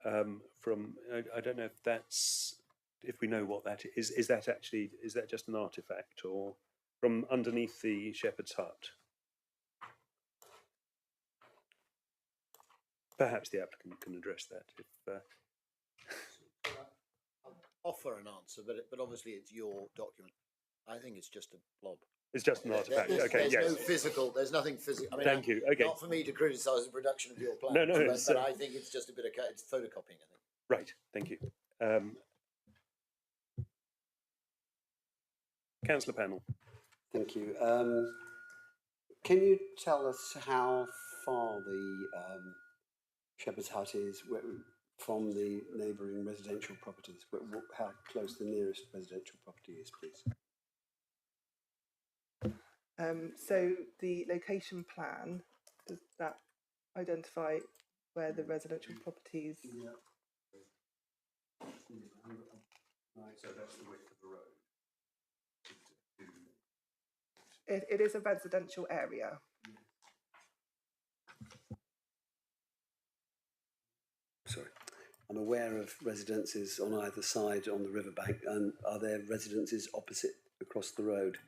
[SPEAKER 1] From I don't know if we know what that is. Is that just an artifact or from underneath the Shepherd's Hut? Perhaps the applicant can address that. If
[SPEAKER 10] I'll offer an answer, but obviously it's your document. I think it's just a blob.
[SPEAKER 1] It's just an artifact. Okay,
[SPEAKER 10] there's
[SPEAKER 1] yes.
[SPEAKER 10] No physical. There's nothing physical. I mean,
[SPEAKER 1] Thank you. Okay.
[SPEAKER 10] Not for me to criticise the production of your plan.
[SPEAKER 1] No,
[SPEAKER 10] but I think it's just a bit of it's photocopying. I think.
[SPEAKER 1] Right. Thank you. Councillor Panel.
[SPEAKER 6] Thank you. Can you tell us how far the Shepherd's Hut is from the neighbouring residential properties? How close the nearest residential property is, please?
[SPEAKER 4] So the location plan, does that identify where the residential properties?
[SPEAKER 1] Yeah. So that's the width of the road.
[SPEAKER 4] It is a residential area.
[SPEAKER 6] Sorry. I'm aware of residences on either side on the riverbank, and are there residences opposite across the road?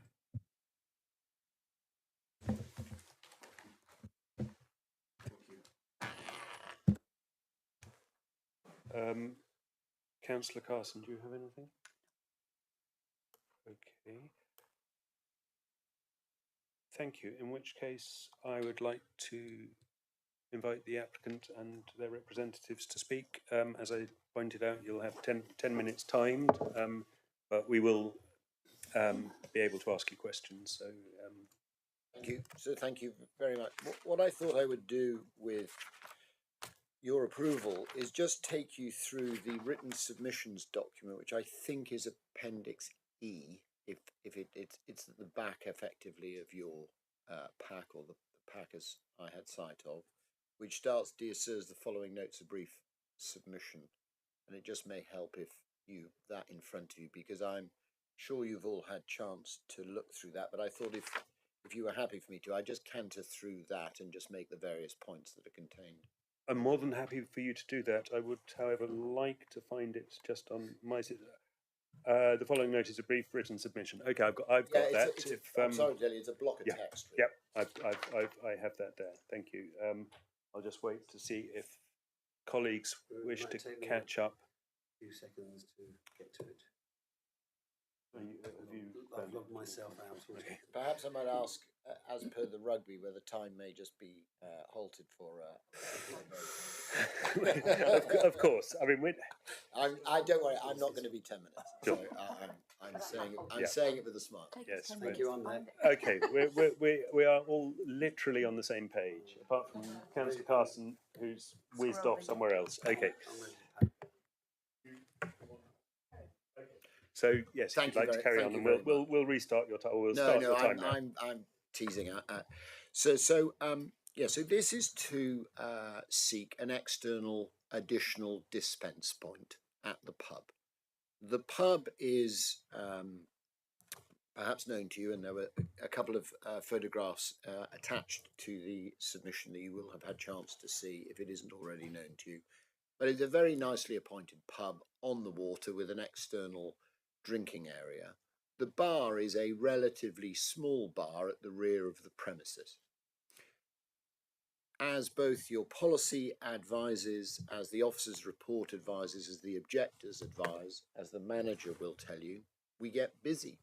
[SPEAKER 1] Councillor Carson, do you have anything? Okay. Thank you. In which case, I would like to invite the applicant and their representatives to speak. As I pointed out, you'll have 10 minutes timed, but we will be able to ask you questions. So,
[SPEAKER 10] Thank you. So thank you very much. What I thought I would do with your approval is just take you through the written submissions document, which I think is Appendix E, if it's at the back effectively of your pack, or the pack as I had sight of, which starts, "Dear Sirs, the following notes of brief submission," and it just may help if you that in front of you, because I'm sure you've all had chance to look through that, but I thought if you were happy for me to, I'd just canter through that and just make the various points that are contained.
[SPEAKER 1] I'm more than happy for you to do that. I would, however, like to find it just on my. The following note is a brief written submission. Okay, I've got that.
[SPEAKER 10] I'm sorry, Dilly, it's a block of
[SPEAKER 1] yeah,
[SPEAKER 10] text.
[SPEAKER 1] Yep, I have that there. Thank you. I'll just wait to see if colleagues wish to catch up.
[SPEAKER 6] A few seconds to get to it.
[SPEAKER 1] I've
[SPEAKER 6] logged myself out already.
[SPEAKER 10] Perhaps I might ask, as per the rugby, whether time may just be halted for.
[SPEAKER 1] Of course. I mean,
[SPEAKER 10] I don't worry. I'm not going to be 10 minutes.
[SPEAKER 1] Sure.
[SPEAKER 10] So I'm saying it. I'm saying it with a smile.
[SPEAKER 1] Yes,
[SPEAKER 6] Thank you on that.
[SPEAKER 1] Okay, we are all literally on the same page, apart from Councillor Carson, who's whizzed off somewhere else. Okay. So yes, if you'd like to carry on, and we'll restart your time. We'll start your time now.
[SPEAKER 10] I'm teasing. So this is to seek an external additional dispense point at the pub. The pub is perhaps known to you, and there were a couple of photographs attached to the submission that you will have had chance to see if it isn't already known to you. But it's a very nicely appointed pub on the water with an external drinking area. The bar is a relatively small bar at the rear of the premises. As both your policy advises, as the officer's report advises, as the objectors advise, as the manager will tell you, we get busy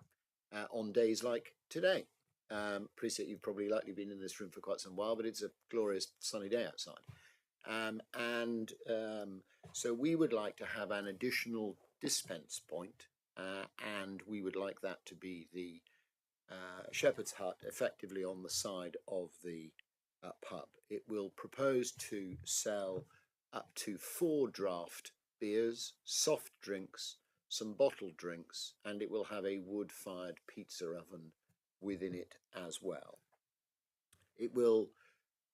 [SPEAKER 10] on days like today. Appreciate you've probably likely been in this room for quite some while, but it's a glorious sunny day outside. So we would like to have an additional dispense point, and we would like that to be the Shepherd's Hut, effectively on the side of the pub. It will propose to sell up to 4 draft beers, soft drinks, some bottled drinks, and it will have a wood-fired pizza oven within it as well. It will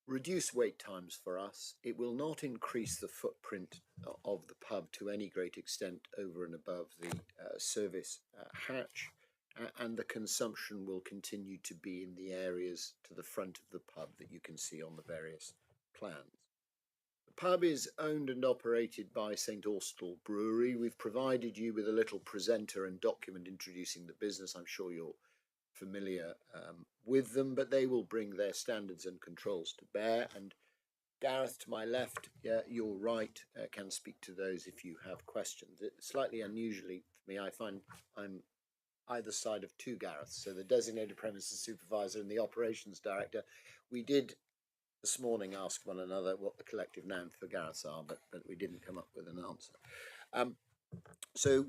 [SPEAKER 10] reduce wait times for us. It will not increase the footprint of the pub to any great extent over and above the service hatch, and the consumption will continue to be in the areas to the front of the pub that you can see on the various plans. The pub is owned and operated by St Austell Brewery. We've provided you with a little presenter and document introducing the business. I'm sure you're familiar with them, but they will bring their standards and controls to bear. And Gareth, to my left, your right, can speak to those if you have questions. Slightly unusually for me, I find I'm either side of 2 Gareths, so the designated premises supervisor and the operations director. We did this morning ask one another what the collective noun for Gareths are, but we didn't come up with an answer. So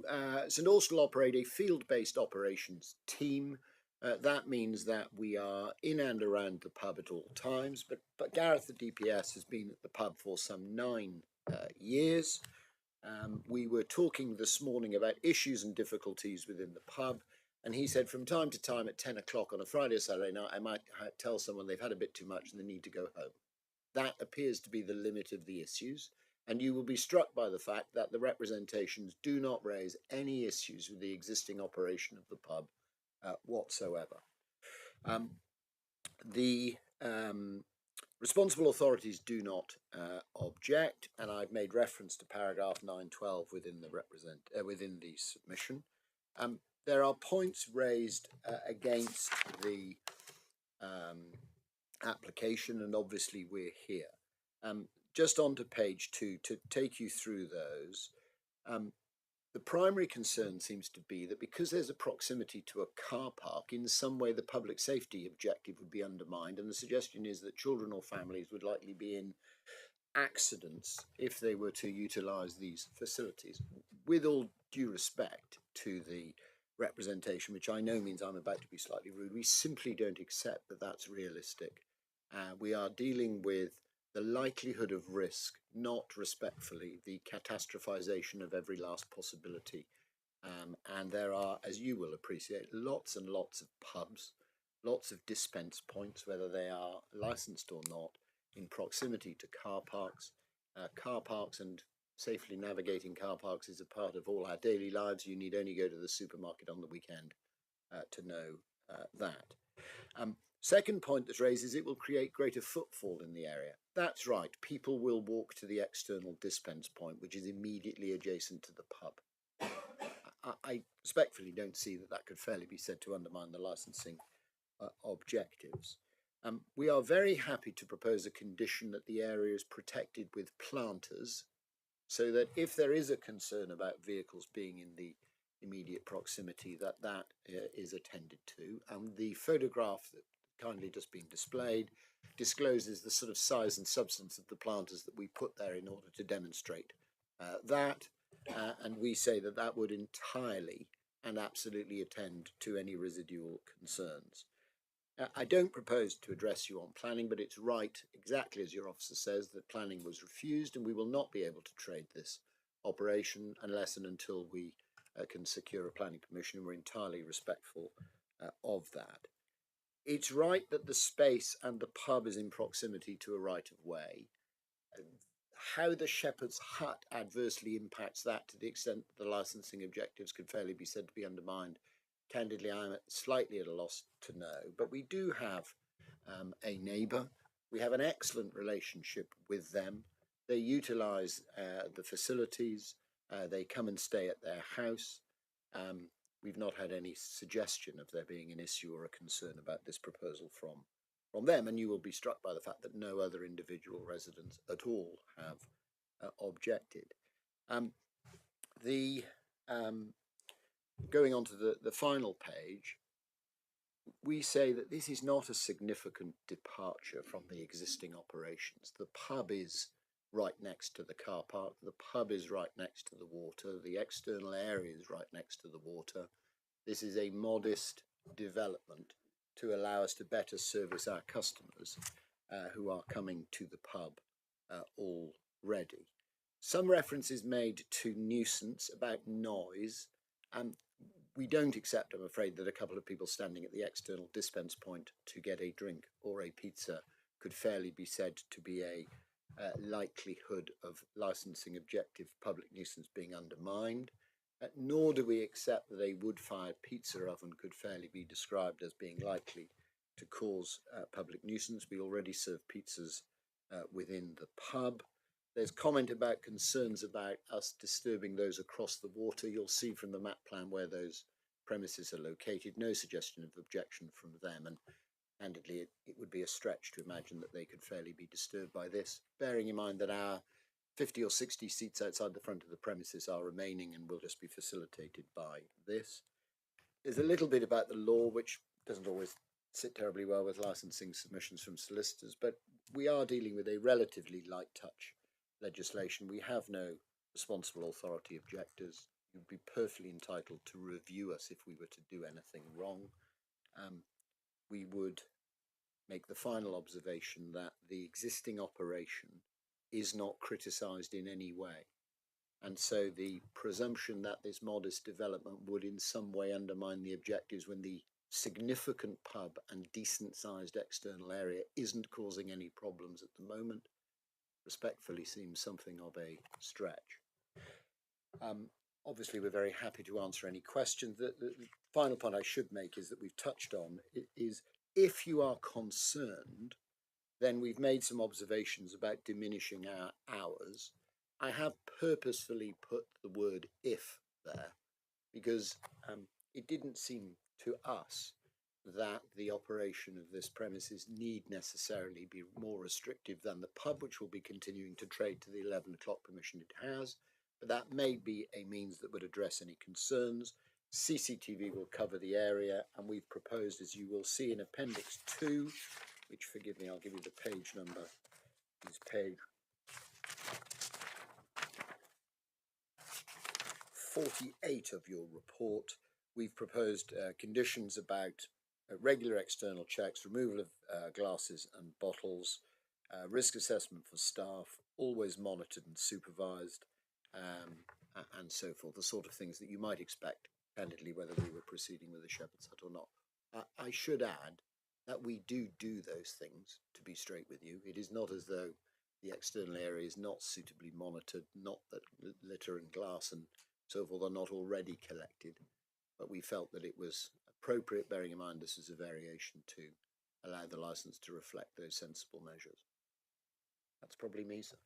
[SPEAKER 10] St Austell operate a field-based operations team. That means that we are in and around the pub at all times, but Gareth, the DPS, has been at the pub for some 9 years. We were talking this morning about issues and difficulties within the pub, and he said from time to time at 10 o'clock on a Friday or Saturday night, I might tell someone they've had a bit too much and they need to go home. That appears to be the limit of the issues, and you will be struck by the fact that the representations do not raise any issues with the existing operation of the pub whatsoever. The responsible authorities do not object, and I've made reference to paragraph 912 within the submission. There are points raised against the application, and obviously we're here. Just on to page 2 to take you through those. The primary concern seems to be that because there's a proximity to a car park, in some way the public safety objective would be undermined, and the suggestion is that children or families would likely be in accidents if they were to utilise these facilities. With all due respect to the representation, which I know means I'm about to be slightly rude, we simply don't accept that that's realistic. We are dealing with the likelihood of risk, not respectfully the catastrophization of every last possibility. And there are, as you will appreciate, lots and lots of pubs, lots of dispense points, whether they are licensed or not, in proximity to car parks. Car parks and safely navigating car parks is a part of all our daily lives. You need only go to the supermarket on the weekend to know that. Second point that's raised is it will create greater footfall in the area. That's right. People will walk to the external dispense point, which is immediately adjacent to the pub. I respectfully don't see that that could fairly be said to undermine the licensing objectives. We are very happy to propose a condition that the area is protected with planters, so that if there is a concern about vehicles being in the immediate proximity, that is attended to. And the photograph that kindly just been displayed discloses the sort of size and substance of the planters that we put there in order to demonstrate that. And we say that that would entirely and absolutely attend to any residual concerns. I don't propose to address you on planning, but it's right, exactly as your officer says, that planning was refused, and we will not be able to trade this operation unless and until we can secure a planning permission, and we're entirely respectful of that. It's right that the space and the pub is in proximity to a right of way. How the Shepherd's Hut adversely impacts that to the extent that the licensing objectives could fairly be said to be undermined, candidly, I'm slightly at a loss to know. But we do have a neighbour. We have an excellent relationship with them. They utilise the facilities. They come and stay at their house. We've not had any suggestion of there being an issue or a concern about this proposal from them, and you will be struck by the fact that no other individual residents at all have objected. Going on to the final page, we say that this is not a significant departure from the existing operations. The pub is right next to the car park, the pub is right next to the water, the external area is right next to the water. This is a modest development to allow us to better service our customers who are coming to the pub already. Some reference is made to nuisance about noise. We don't accept, I'm afraid, that a couple of people standing at the external dispense point to get a drink or a pizza could fairly be said to be a likelihood of licensing objective public nuisance being undermined. Nor do we accept that a wood-fired pizza oven could fairly be described as being likely to cause public nuisance. We already serve pizzas within the pub. There's comment about concerns about us disturbing those across the water. You'll see from the map plan where those premises are located. No suggestion of objection from them, and candidly it would be a stretch to imagine that they could fairly be disturbed by this, bearing in mind that our 50 or 60 seats outside the front of the premises are remaining and will just be facilitated by this. There's a little bit about the law, which doesn't always sit terribly well with licensing submissions from solicitors, but we are dealing with a relatively light touch legislation. We have no responsible authority objectors. You'd be perfectly entitled to review us if we were to do anything wrong. We would make the final observation that the existing operation is not criticised in any way. And so the presumption that this modest development would in some way undermine the objectives when the significant pub and decent sized external area isn't causing any problems at the moment, respectfully seems something of a stretch. Obviously, we're very happy to answer any questions. The final point I should make is that we've touched on is if you are concerned, then we've made some observations about diminishing our hours. I have purposefully put the word if there because it didn't seem to us that the operation of this premises need necessarily be more restrictive than the pub, which will be continuing to trade to the 11 o'clock permission it has. But that may be a means that would address any concerns. CCTV will cover the area, and we've proposed, as you will see in Appendix 2, which, forgive me, I'll give you the page number, is page 48 of your report. We've proposed conditions about regular external checks, removal of glasses and bottles, risk assessment for staff, always monitored and supervised, and so forth, the sort of things that you might expect, candidly, whether we were proceeding with a Shepherd's Hut or not. I should add that we do those things, to be straight with you. It is not as though the external area is not suitably monitored, not that litter and glass and so forth are not already collected, but we felt that it was appropriate, bearing in mind this is a variation, to allow the licence to reflect those sensible measures. That's probably me, sir.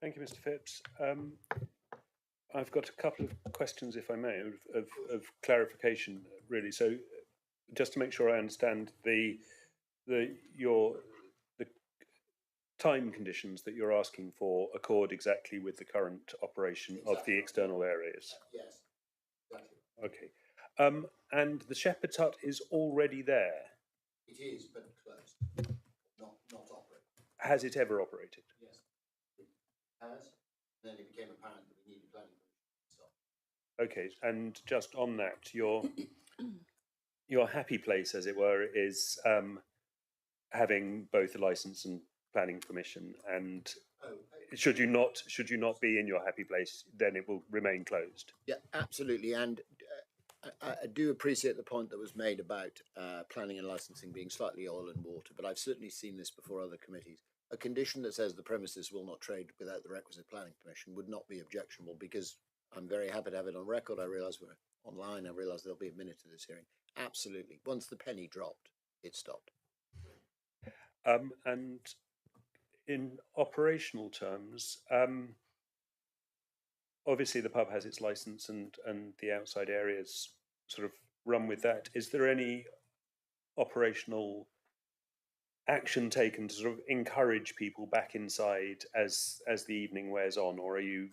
[SPEAKER 1] Thank you, Mr. Phipps. I've got a couple of questions, if I may, of clarification, really. So, just to make sure I understand the time conditions that you're asking for accord exactly with the current operation of the external areas.
[SPEAKER 10] Yes, exactly.
[SPEAKER 1] Okay. And the Shepherd's Hut is already there.
[SPEAKER 10] It is, but closed, not operating.
[SPEAKER 1] Has it ever operated?
[SPEAKER 10] Yes, it has. Then it became apparent that we needed planning permission to stop.
[SPEAKER 1] Okay, and just on that, your happy place, as it were, is having both a license and planning permission. And should you not be in your happy place, then it will remain closed.
[SPEAKER 10] Yeah, absolutely. And I do appreciate the point that was made about planning and licensing being slightly oil and water, but I've certainly seen this before other committees. A condition that says the premises will not trade without the requisite planning permission would not be objectionable, because I'm very happy to have it on record. I realise we're online. I realise there'll be a minute to this hearing. Absolutely. Once the penny dropped, it stopped.
[SPEAKER 1] And in operational terms, obviously the pub has its license and the outside areas sort of run with that. Is there any operational action taken to sort of encourage people back inside as the evening wears on, or are you,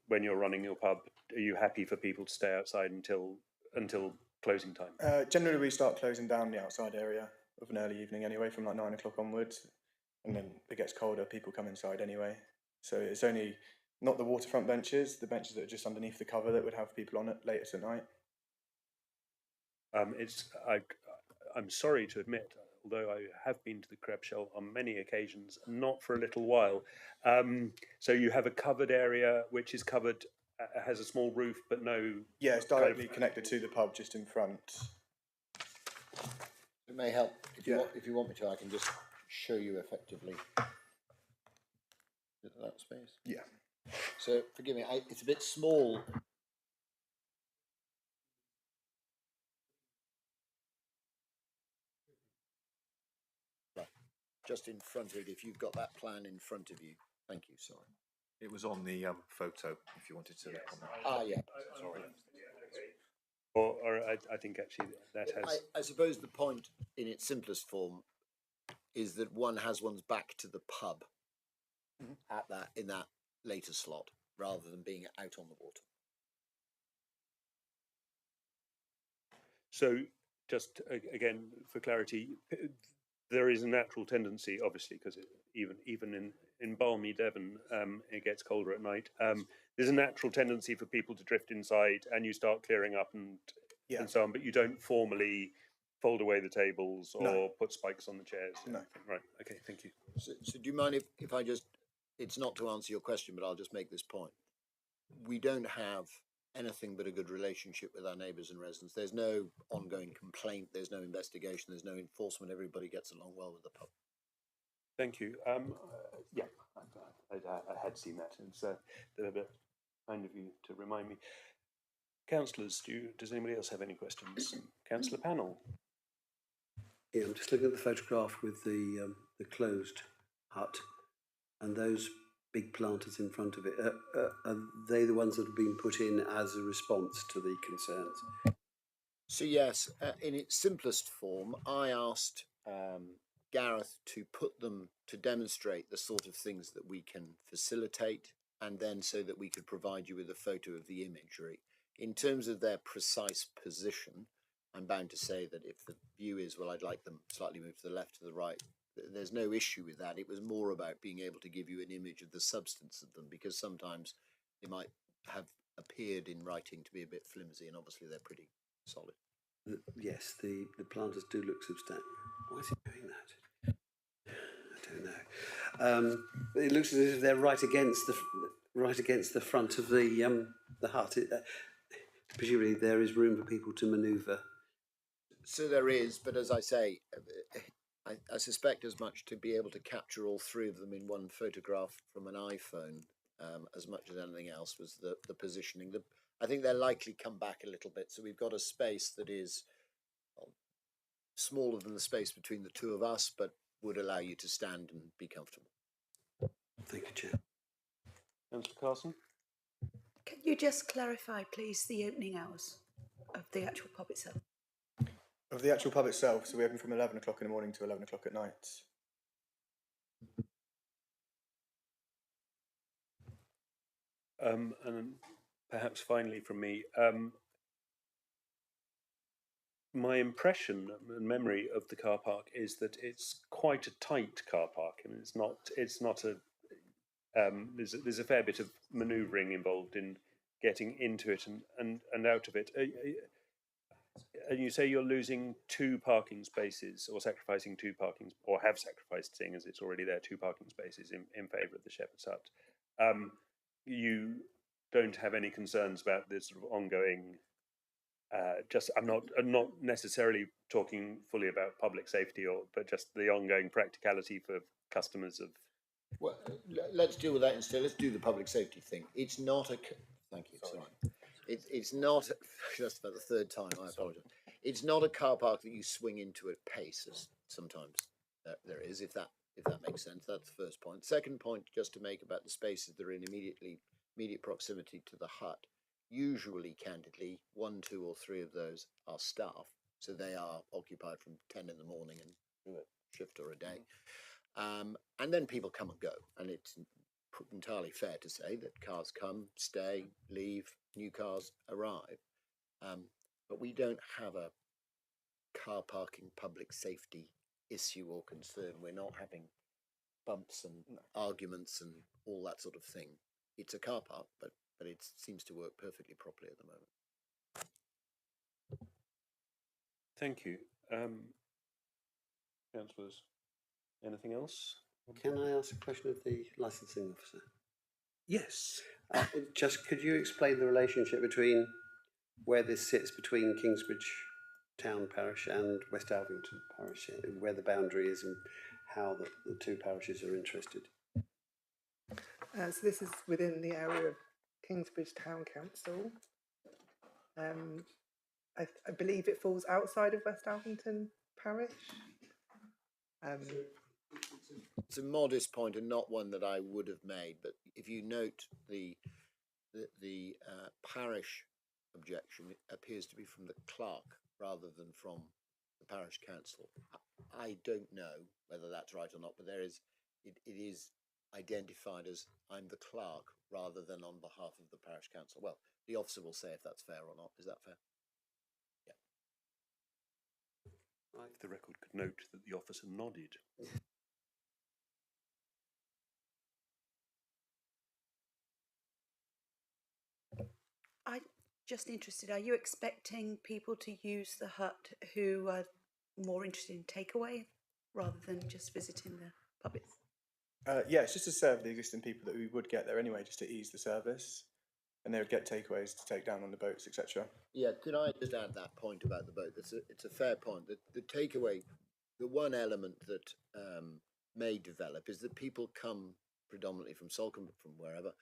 [SPEAKER 1] when you're running your pub, are you happy for people to stay outside until closing time?
[SPEAKER 11] Generally, we start closing down the outside area of an early evening anyway, from like 9 o'clock onwards, and then it gets colder, people come inside anyway. So it's only not the waterfront benches, the benches that are just underneath the cover that would have people on it later tonight.
[SPEAKER 1] I'm sorry to admit, although I have been to the Crab Shell on many occasions, not for a little while. So you have a covered area which is covered, has a small roof, but no.
[SPEAKER 11] Yeah, it's directly connected to the pub, just in front.
[SPEAKER 10] It may help if you want me to. I can just show you effectively that space.
[SPEAKER 11] Yeah.
[SPEAKER 10] So forgive me, it's a bit small. Right, just in front of it. If you've got that plan in front of you, thank you. Sorry.
[SPEAKER 12] It was on the photo. If you wanted to.
[SPEAKER 10] Ah, yeah.
[SPEAKER 12] Sorry.
[SPEAKER 1] Or I think actually that has.
[SPEAKER 10] I suppose the point, in its simplest form, is that one has one's back to the pub in that later slot, rather than being out on the water.
[SPEAKER 1] So, just again for clarity, there is a natural tendency, obviously, because even in balmy Devon, it gets colder at night. There's a natural tendency for people to drift inside, and you start clearing up and so on. But you don't formally fold away the tables or put spikes on the chairs.
[SPEAKER 11] No.
[SPEAKER 1] Right. Okay. Thank you.
[SPEAKER 10] So do you mind if I just? It's not to answer your question, but I'll just make this point. We don't have anything but a good relationship with our neighbours and residents. There's no ongoing complaint. There's no investigation. There's no enforcement. Everybody gets along well with the pub.
[SPEAKER 1] Thank you. Yeah, I had seen that. It's a bit kind of you to remind me. Councillors, does anybody else have any questions? Councillor Panel.
[SPEAKER 6] Yeah, I'm just looking at the photograph with the closed hut, and those big planters in front of it. Are they the ones that have been put in as a response to the concerns?
[SPEAKER 10] So yes, in its simplest form, I asked Gareth to put them to demonstrate the sort of things that we can facilitate, and then so that we could provide you with a photo of the imagery. In terms of their precise position, I'm bound to say that if the view is, well, I'd like them slightly moved to the left or the right, there's no issue with that. It was more about being able to give you an image of the substance of them, because sometimes they might have appeared in writing to be a bit flimsy, and obviously they're pretty solid.
[SPEAKER 6] Yes, the planters do look substantial. Why is he doing that? I don't know. It looks as if they're right against the front of the hut. Presumably there is room for people to manoeuvre.
[SPEAKER 10] So there is, but as I say, I suspect as much to be able to capture all three of them in one photograph from an iPhone, as much as anything else, was the positioning. I think they'll likely come back a little bit. So we've got a space that is smaller than the space between the two of us, but would allow you to stand and be comfortable.
[SPEAKER 6] Thank you, Chair.
[SPEAKER 1] Councillor Carson.
[SPEAKER 9] Can you just clarify, please, the opening hours of the actual pub itself?
[SPEAKER 11] Of the actual pub itself, so we open from 11 o'clock in the morning to 11 o'clock at night.
[SPEAKER 1] And perhaps finally from me, my impression and memory of the car park is that it's quite a tight car park, and it's not a. There's a fair bit of manoeuvring involved in getting into it and out of it. And you say you're losing 2 parking spaces, or sacrificing 2 parking, or have sacrificed, seeing as it's already there, 2 parking spaces in favour of the Shepherd's Hut. You don't have any concerns about this sort of ongoing. I'm not necessarily talking fully about public safety, but just the ongoing practicality for customers of.
[SPEAKER 10] Well, let's deal with that instead. Let's do the public safety thing. It's not a. Thank you. Sorry. It's not just about the third time. I apologise. It's not a car park that you swing into at pace, as sometimes there is. If that makes sense, that's the first point. Second point, just to make about the spaces that are in immediate proximity to the hut. Usually, candidly, 1, 2, or 3 of those are staff, so they are occupied from 10 in the morning and do a shift or a day. And then people come and go, and it's entirely fair to say that cars come, stay, leave, new cars arrive. But we don't have a car parking public safety issue or concern. We're not having bumps and arguments and all that sort of thing. It's a car park, but it seems to work perfectly properly at the moment.
[SPEAKER 1] Thank you. Councillors, anything else?
[SPEAKER 6] Can I ask a question of the licensing officer?
[SPEAKER 1] Yes.
[SPEAKER 6] Just could you explain the relationship between where this sits between Kingsbridge Town Parish and West Alvington Parish, where the boundary is and how the 2 parishes are interested?
[SPEAKER 4] So this is within the area of Kingsbridge Town Council. I believe it falls outside of West Alvington Parish.
[SPEAKER 10] It's a modest point and not one that I would have made, but if you note the parish objection, it appears to be from the clerk rather than from the parish council. I don't know whether that's right or not, but it is identified as I'm the clerk rather than on behalf of the parish council. Well, the officer will say if that's fair or not. Is that fair? Yeah.
[SPEAKER 1] If the record could note that the officer nodded.
[SPEAKER 9] I'm just interested, are you expecting people to use the hut who are more interested in takeaway rather than just visiting the pub?
[SPEAKER 11] Yeah, it's just to serve the existing people that we would get there anyway, just to ease the service. And they would get takeaways to take down on the boats, etc.
[SPEAKER 10] Yeah, could I just add that point about the boat? It's a fair point. The takeaway, the one element that may develop is that people come predominantly from Salcombe, from wherever,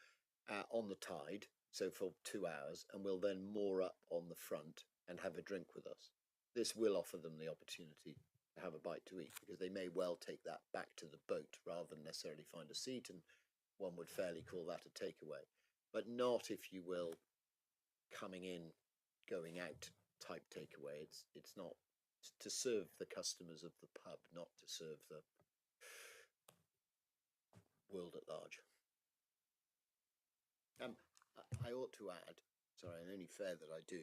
[SPEAKER 10] on the tide, so for 2 hours, and will then moor up on the front and have a drink with us. This will offer them the opportunity to have a bite to eat, because they may well take that back to the boat rather than necessarily find a seat, and one would fairly call that a takeaway. But not, if you will, coming in, going out type takeaway. It's not to serve the customers of the pub, not to serve the world at large. I ought to add, sorry, and only fair that I do,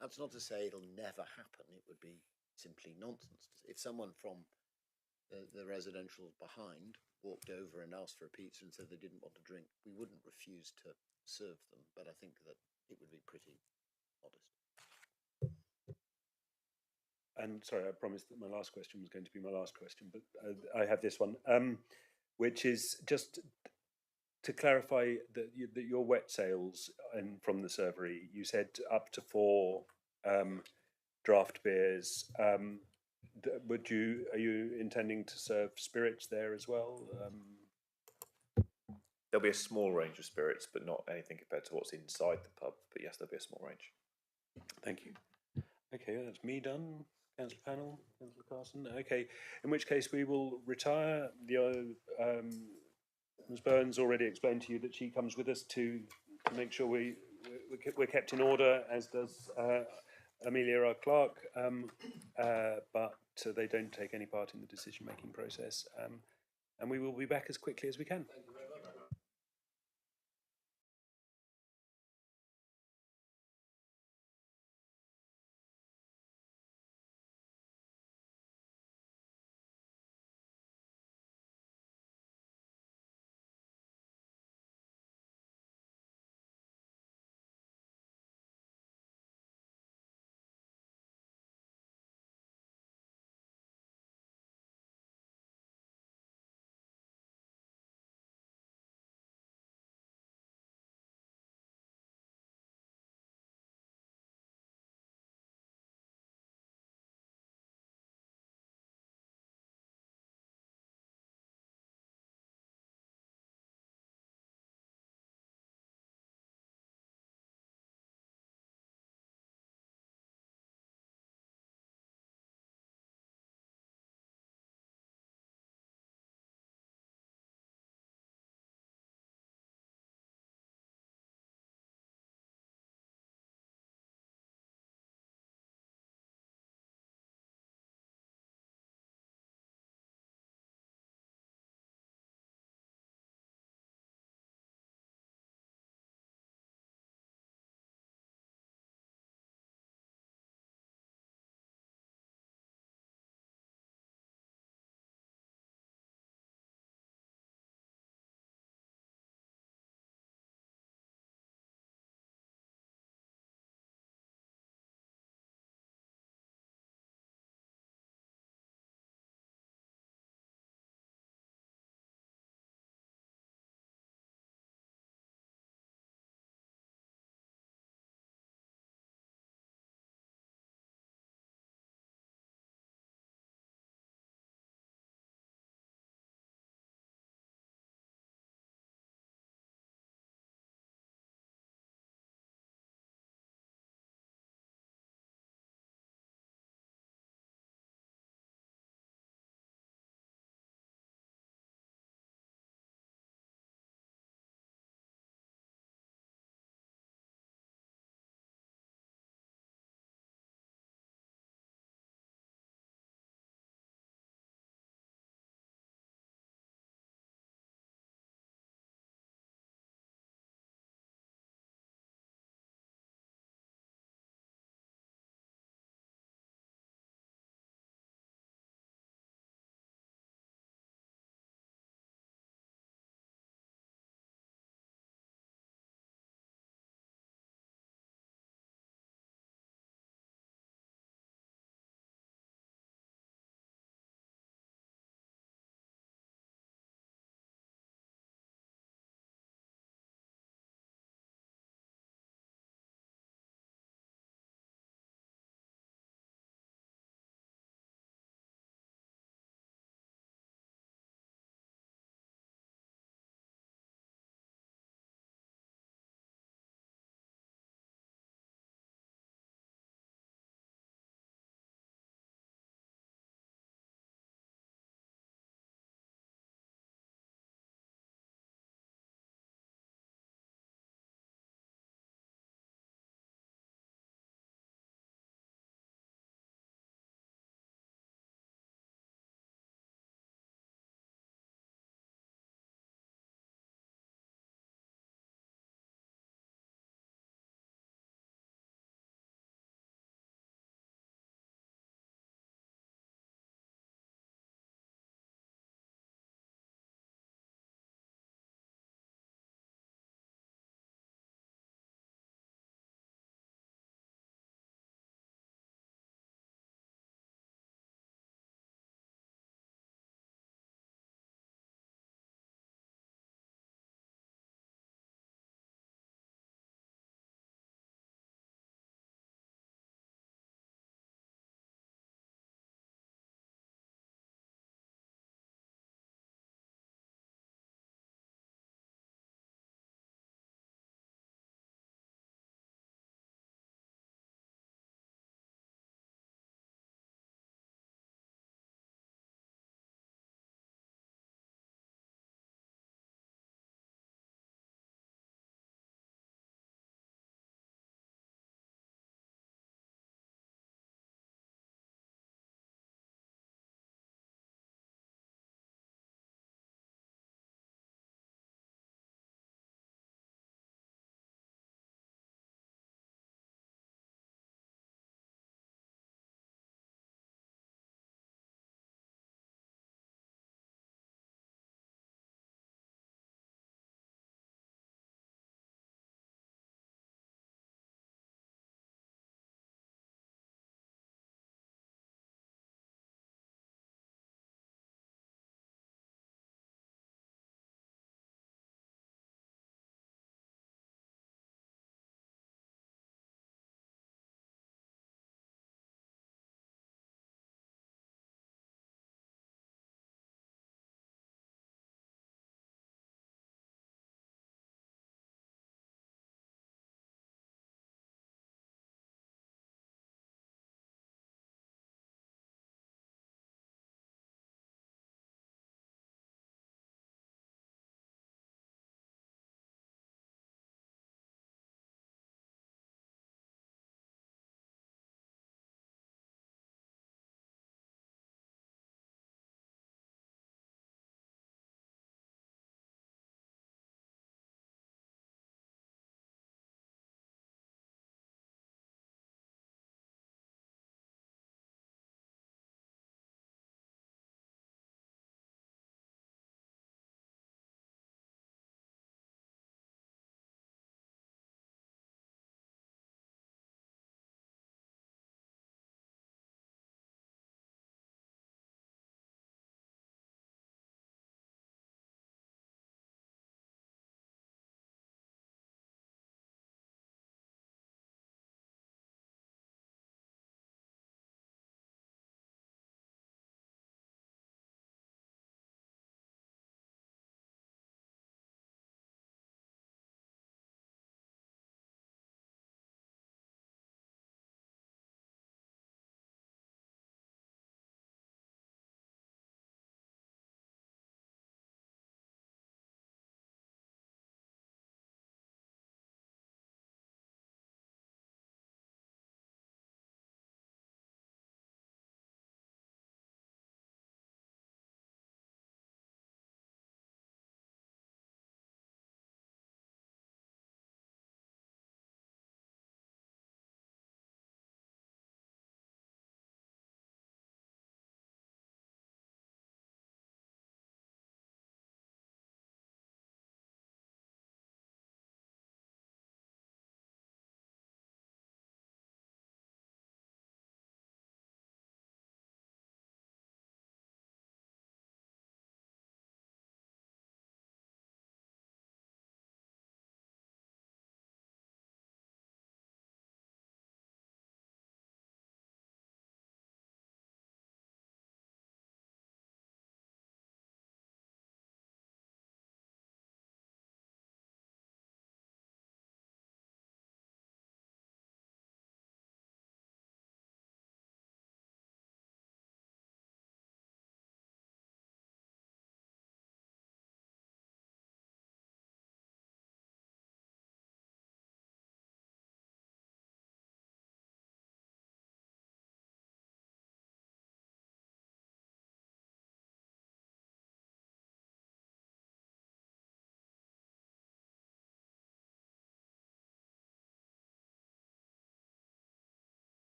[SPEAKER 10] that's not to say it'll never happen. It would be simply nonsense. If someone from the residential behind walked over and asked for a pizza and said they didn't want a drink, we wouldn't refuse to serve them, but I think that it would be pretty modest.
[SPEAKER 1] And sorry, I promised that my last question was going to be my last question, but I have this one, which is just to clarify that your wet sales from the servery, you said up to 4 draft beers. Are you intending to serve spirits there as well?
[SPEAKER 12] There'll be a small range of spirits, but not anything compared to what's inside the pub. But yes, there'll be a small range.
[SPEAKER 1] Thank you. Okay, that's me done. Councillor Panel, Councillor Carson. Okay, in which case we will retire. Ms. Burns already explained to you that she comes with us to to make sure we're kept in order, as does Amelia, our clerk, but they don't take any part in the decision-making process. And we will be back as quickly as we can.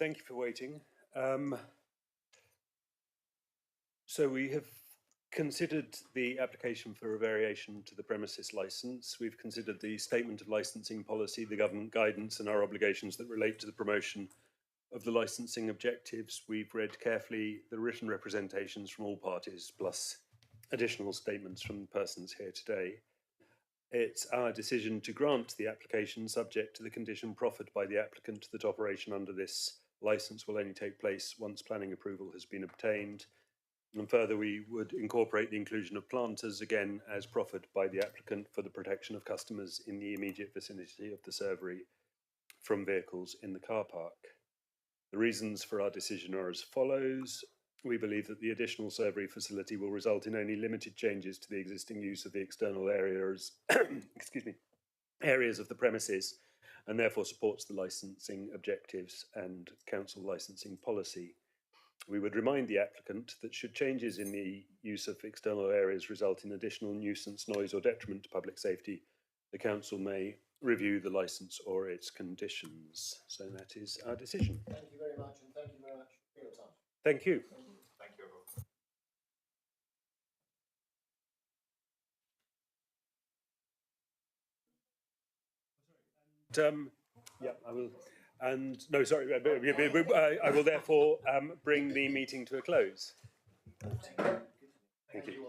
[SPEAKER 1] thank you for waiting. So we have considered the application for a variation to the premises licence. We've considered the statement of licensing policy, the government guidance and our obligations that relate to the promotion of the licensing objectives. We've read carefully the written representations from all parties, plus additional statements from the persons here today. It's our decision to grant the application subject to the condition proffered by the applicant that operation under this licence will only take place once planning approval has been obtained. And further, we would incorporate the inclusion of planters, again, as proffered by the applicant for the protection of customers in the immediate vicinity of the servery from vehicles in the car park. The reasons for our decision are as follows. We believe that the additional servery facility will result in only limited changes to the existing use of the external areas, areas of the premises, and therefore supports the licensing objectives and council licensing policy. We would remind the applicant that should changes in the use of external areas result in additional nuisance, noise or detriment to public safety, the council may review the licence or its conditions. So that is our decision.
[SPEAKER 10] Thank you very much, and thank you very much for your time.
[SPEAKER 1] Thank you.
[SPEAKER 12] Thank you, everyone.
[SPEAKER 1] Yeah, I will. And no, sorry, I will therefore bring the meeting to a close. Thank you.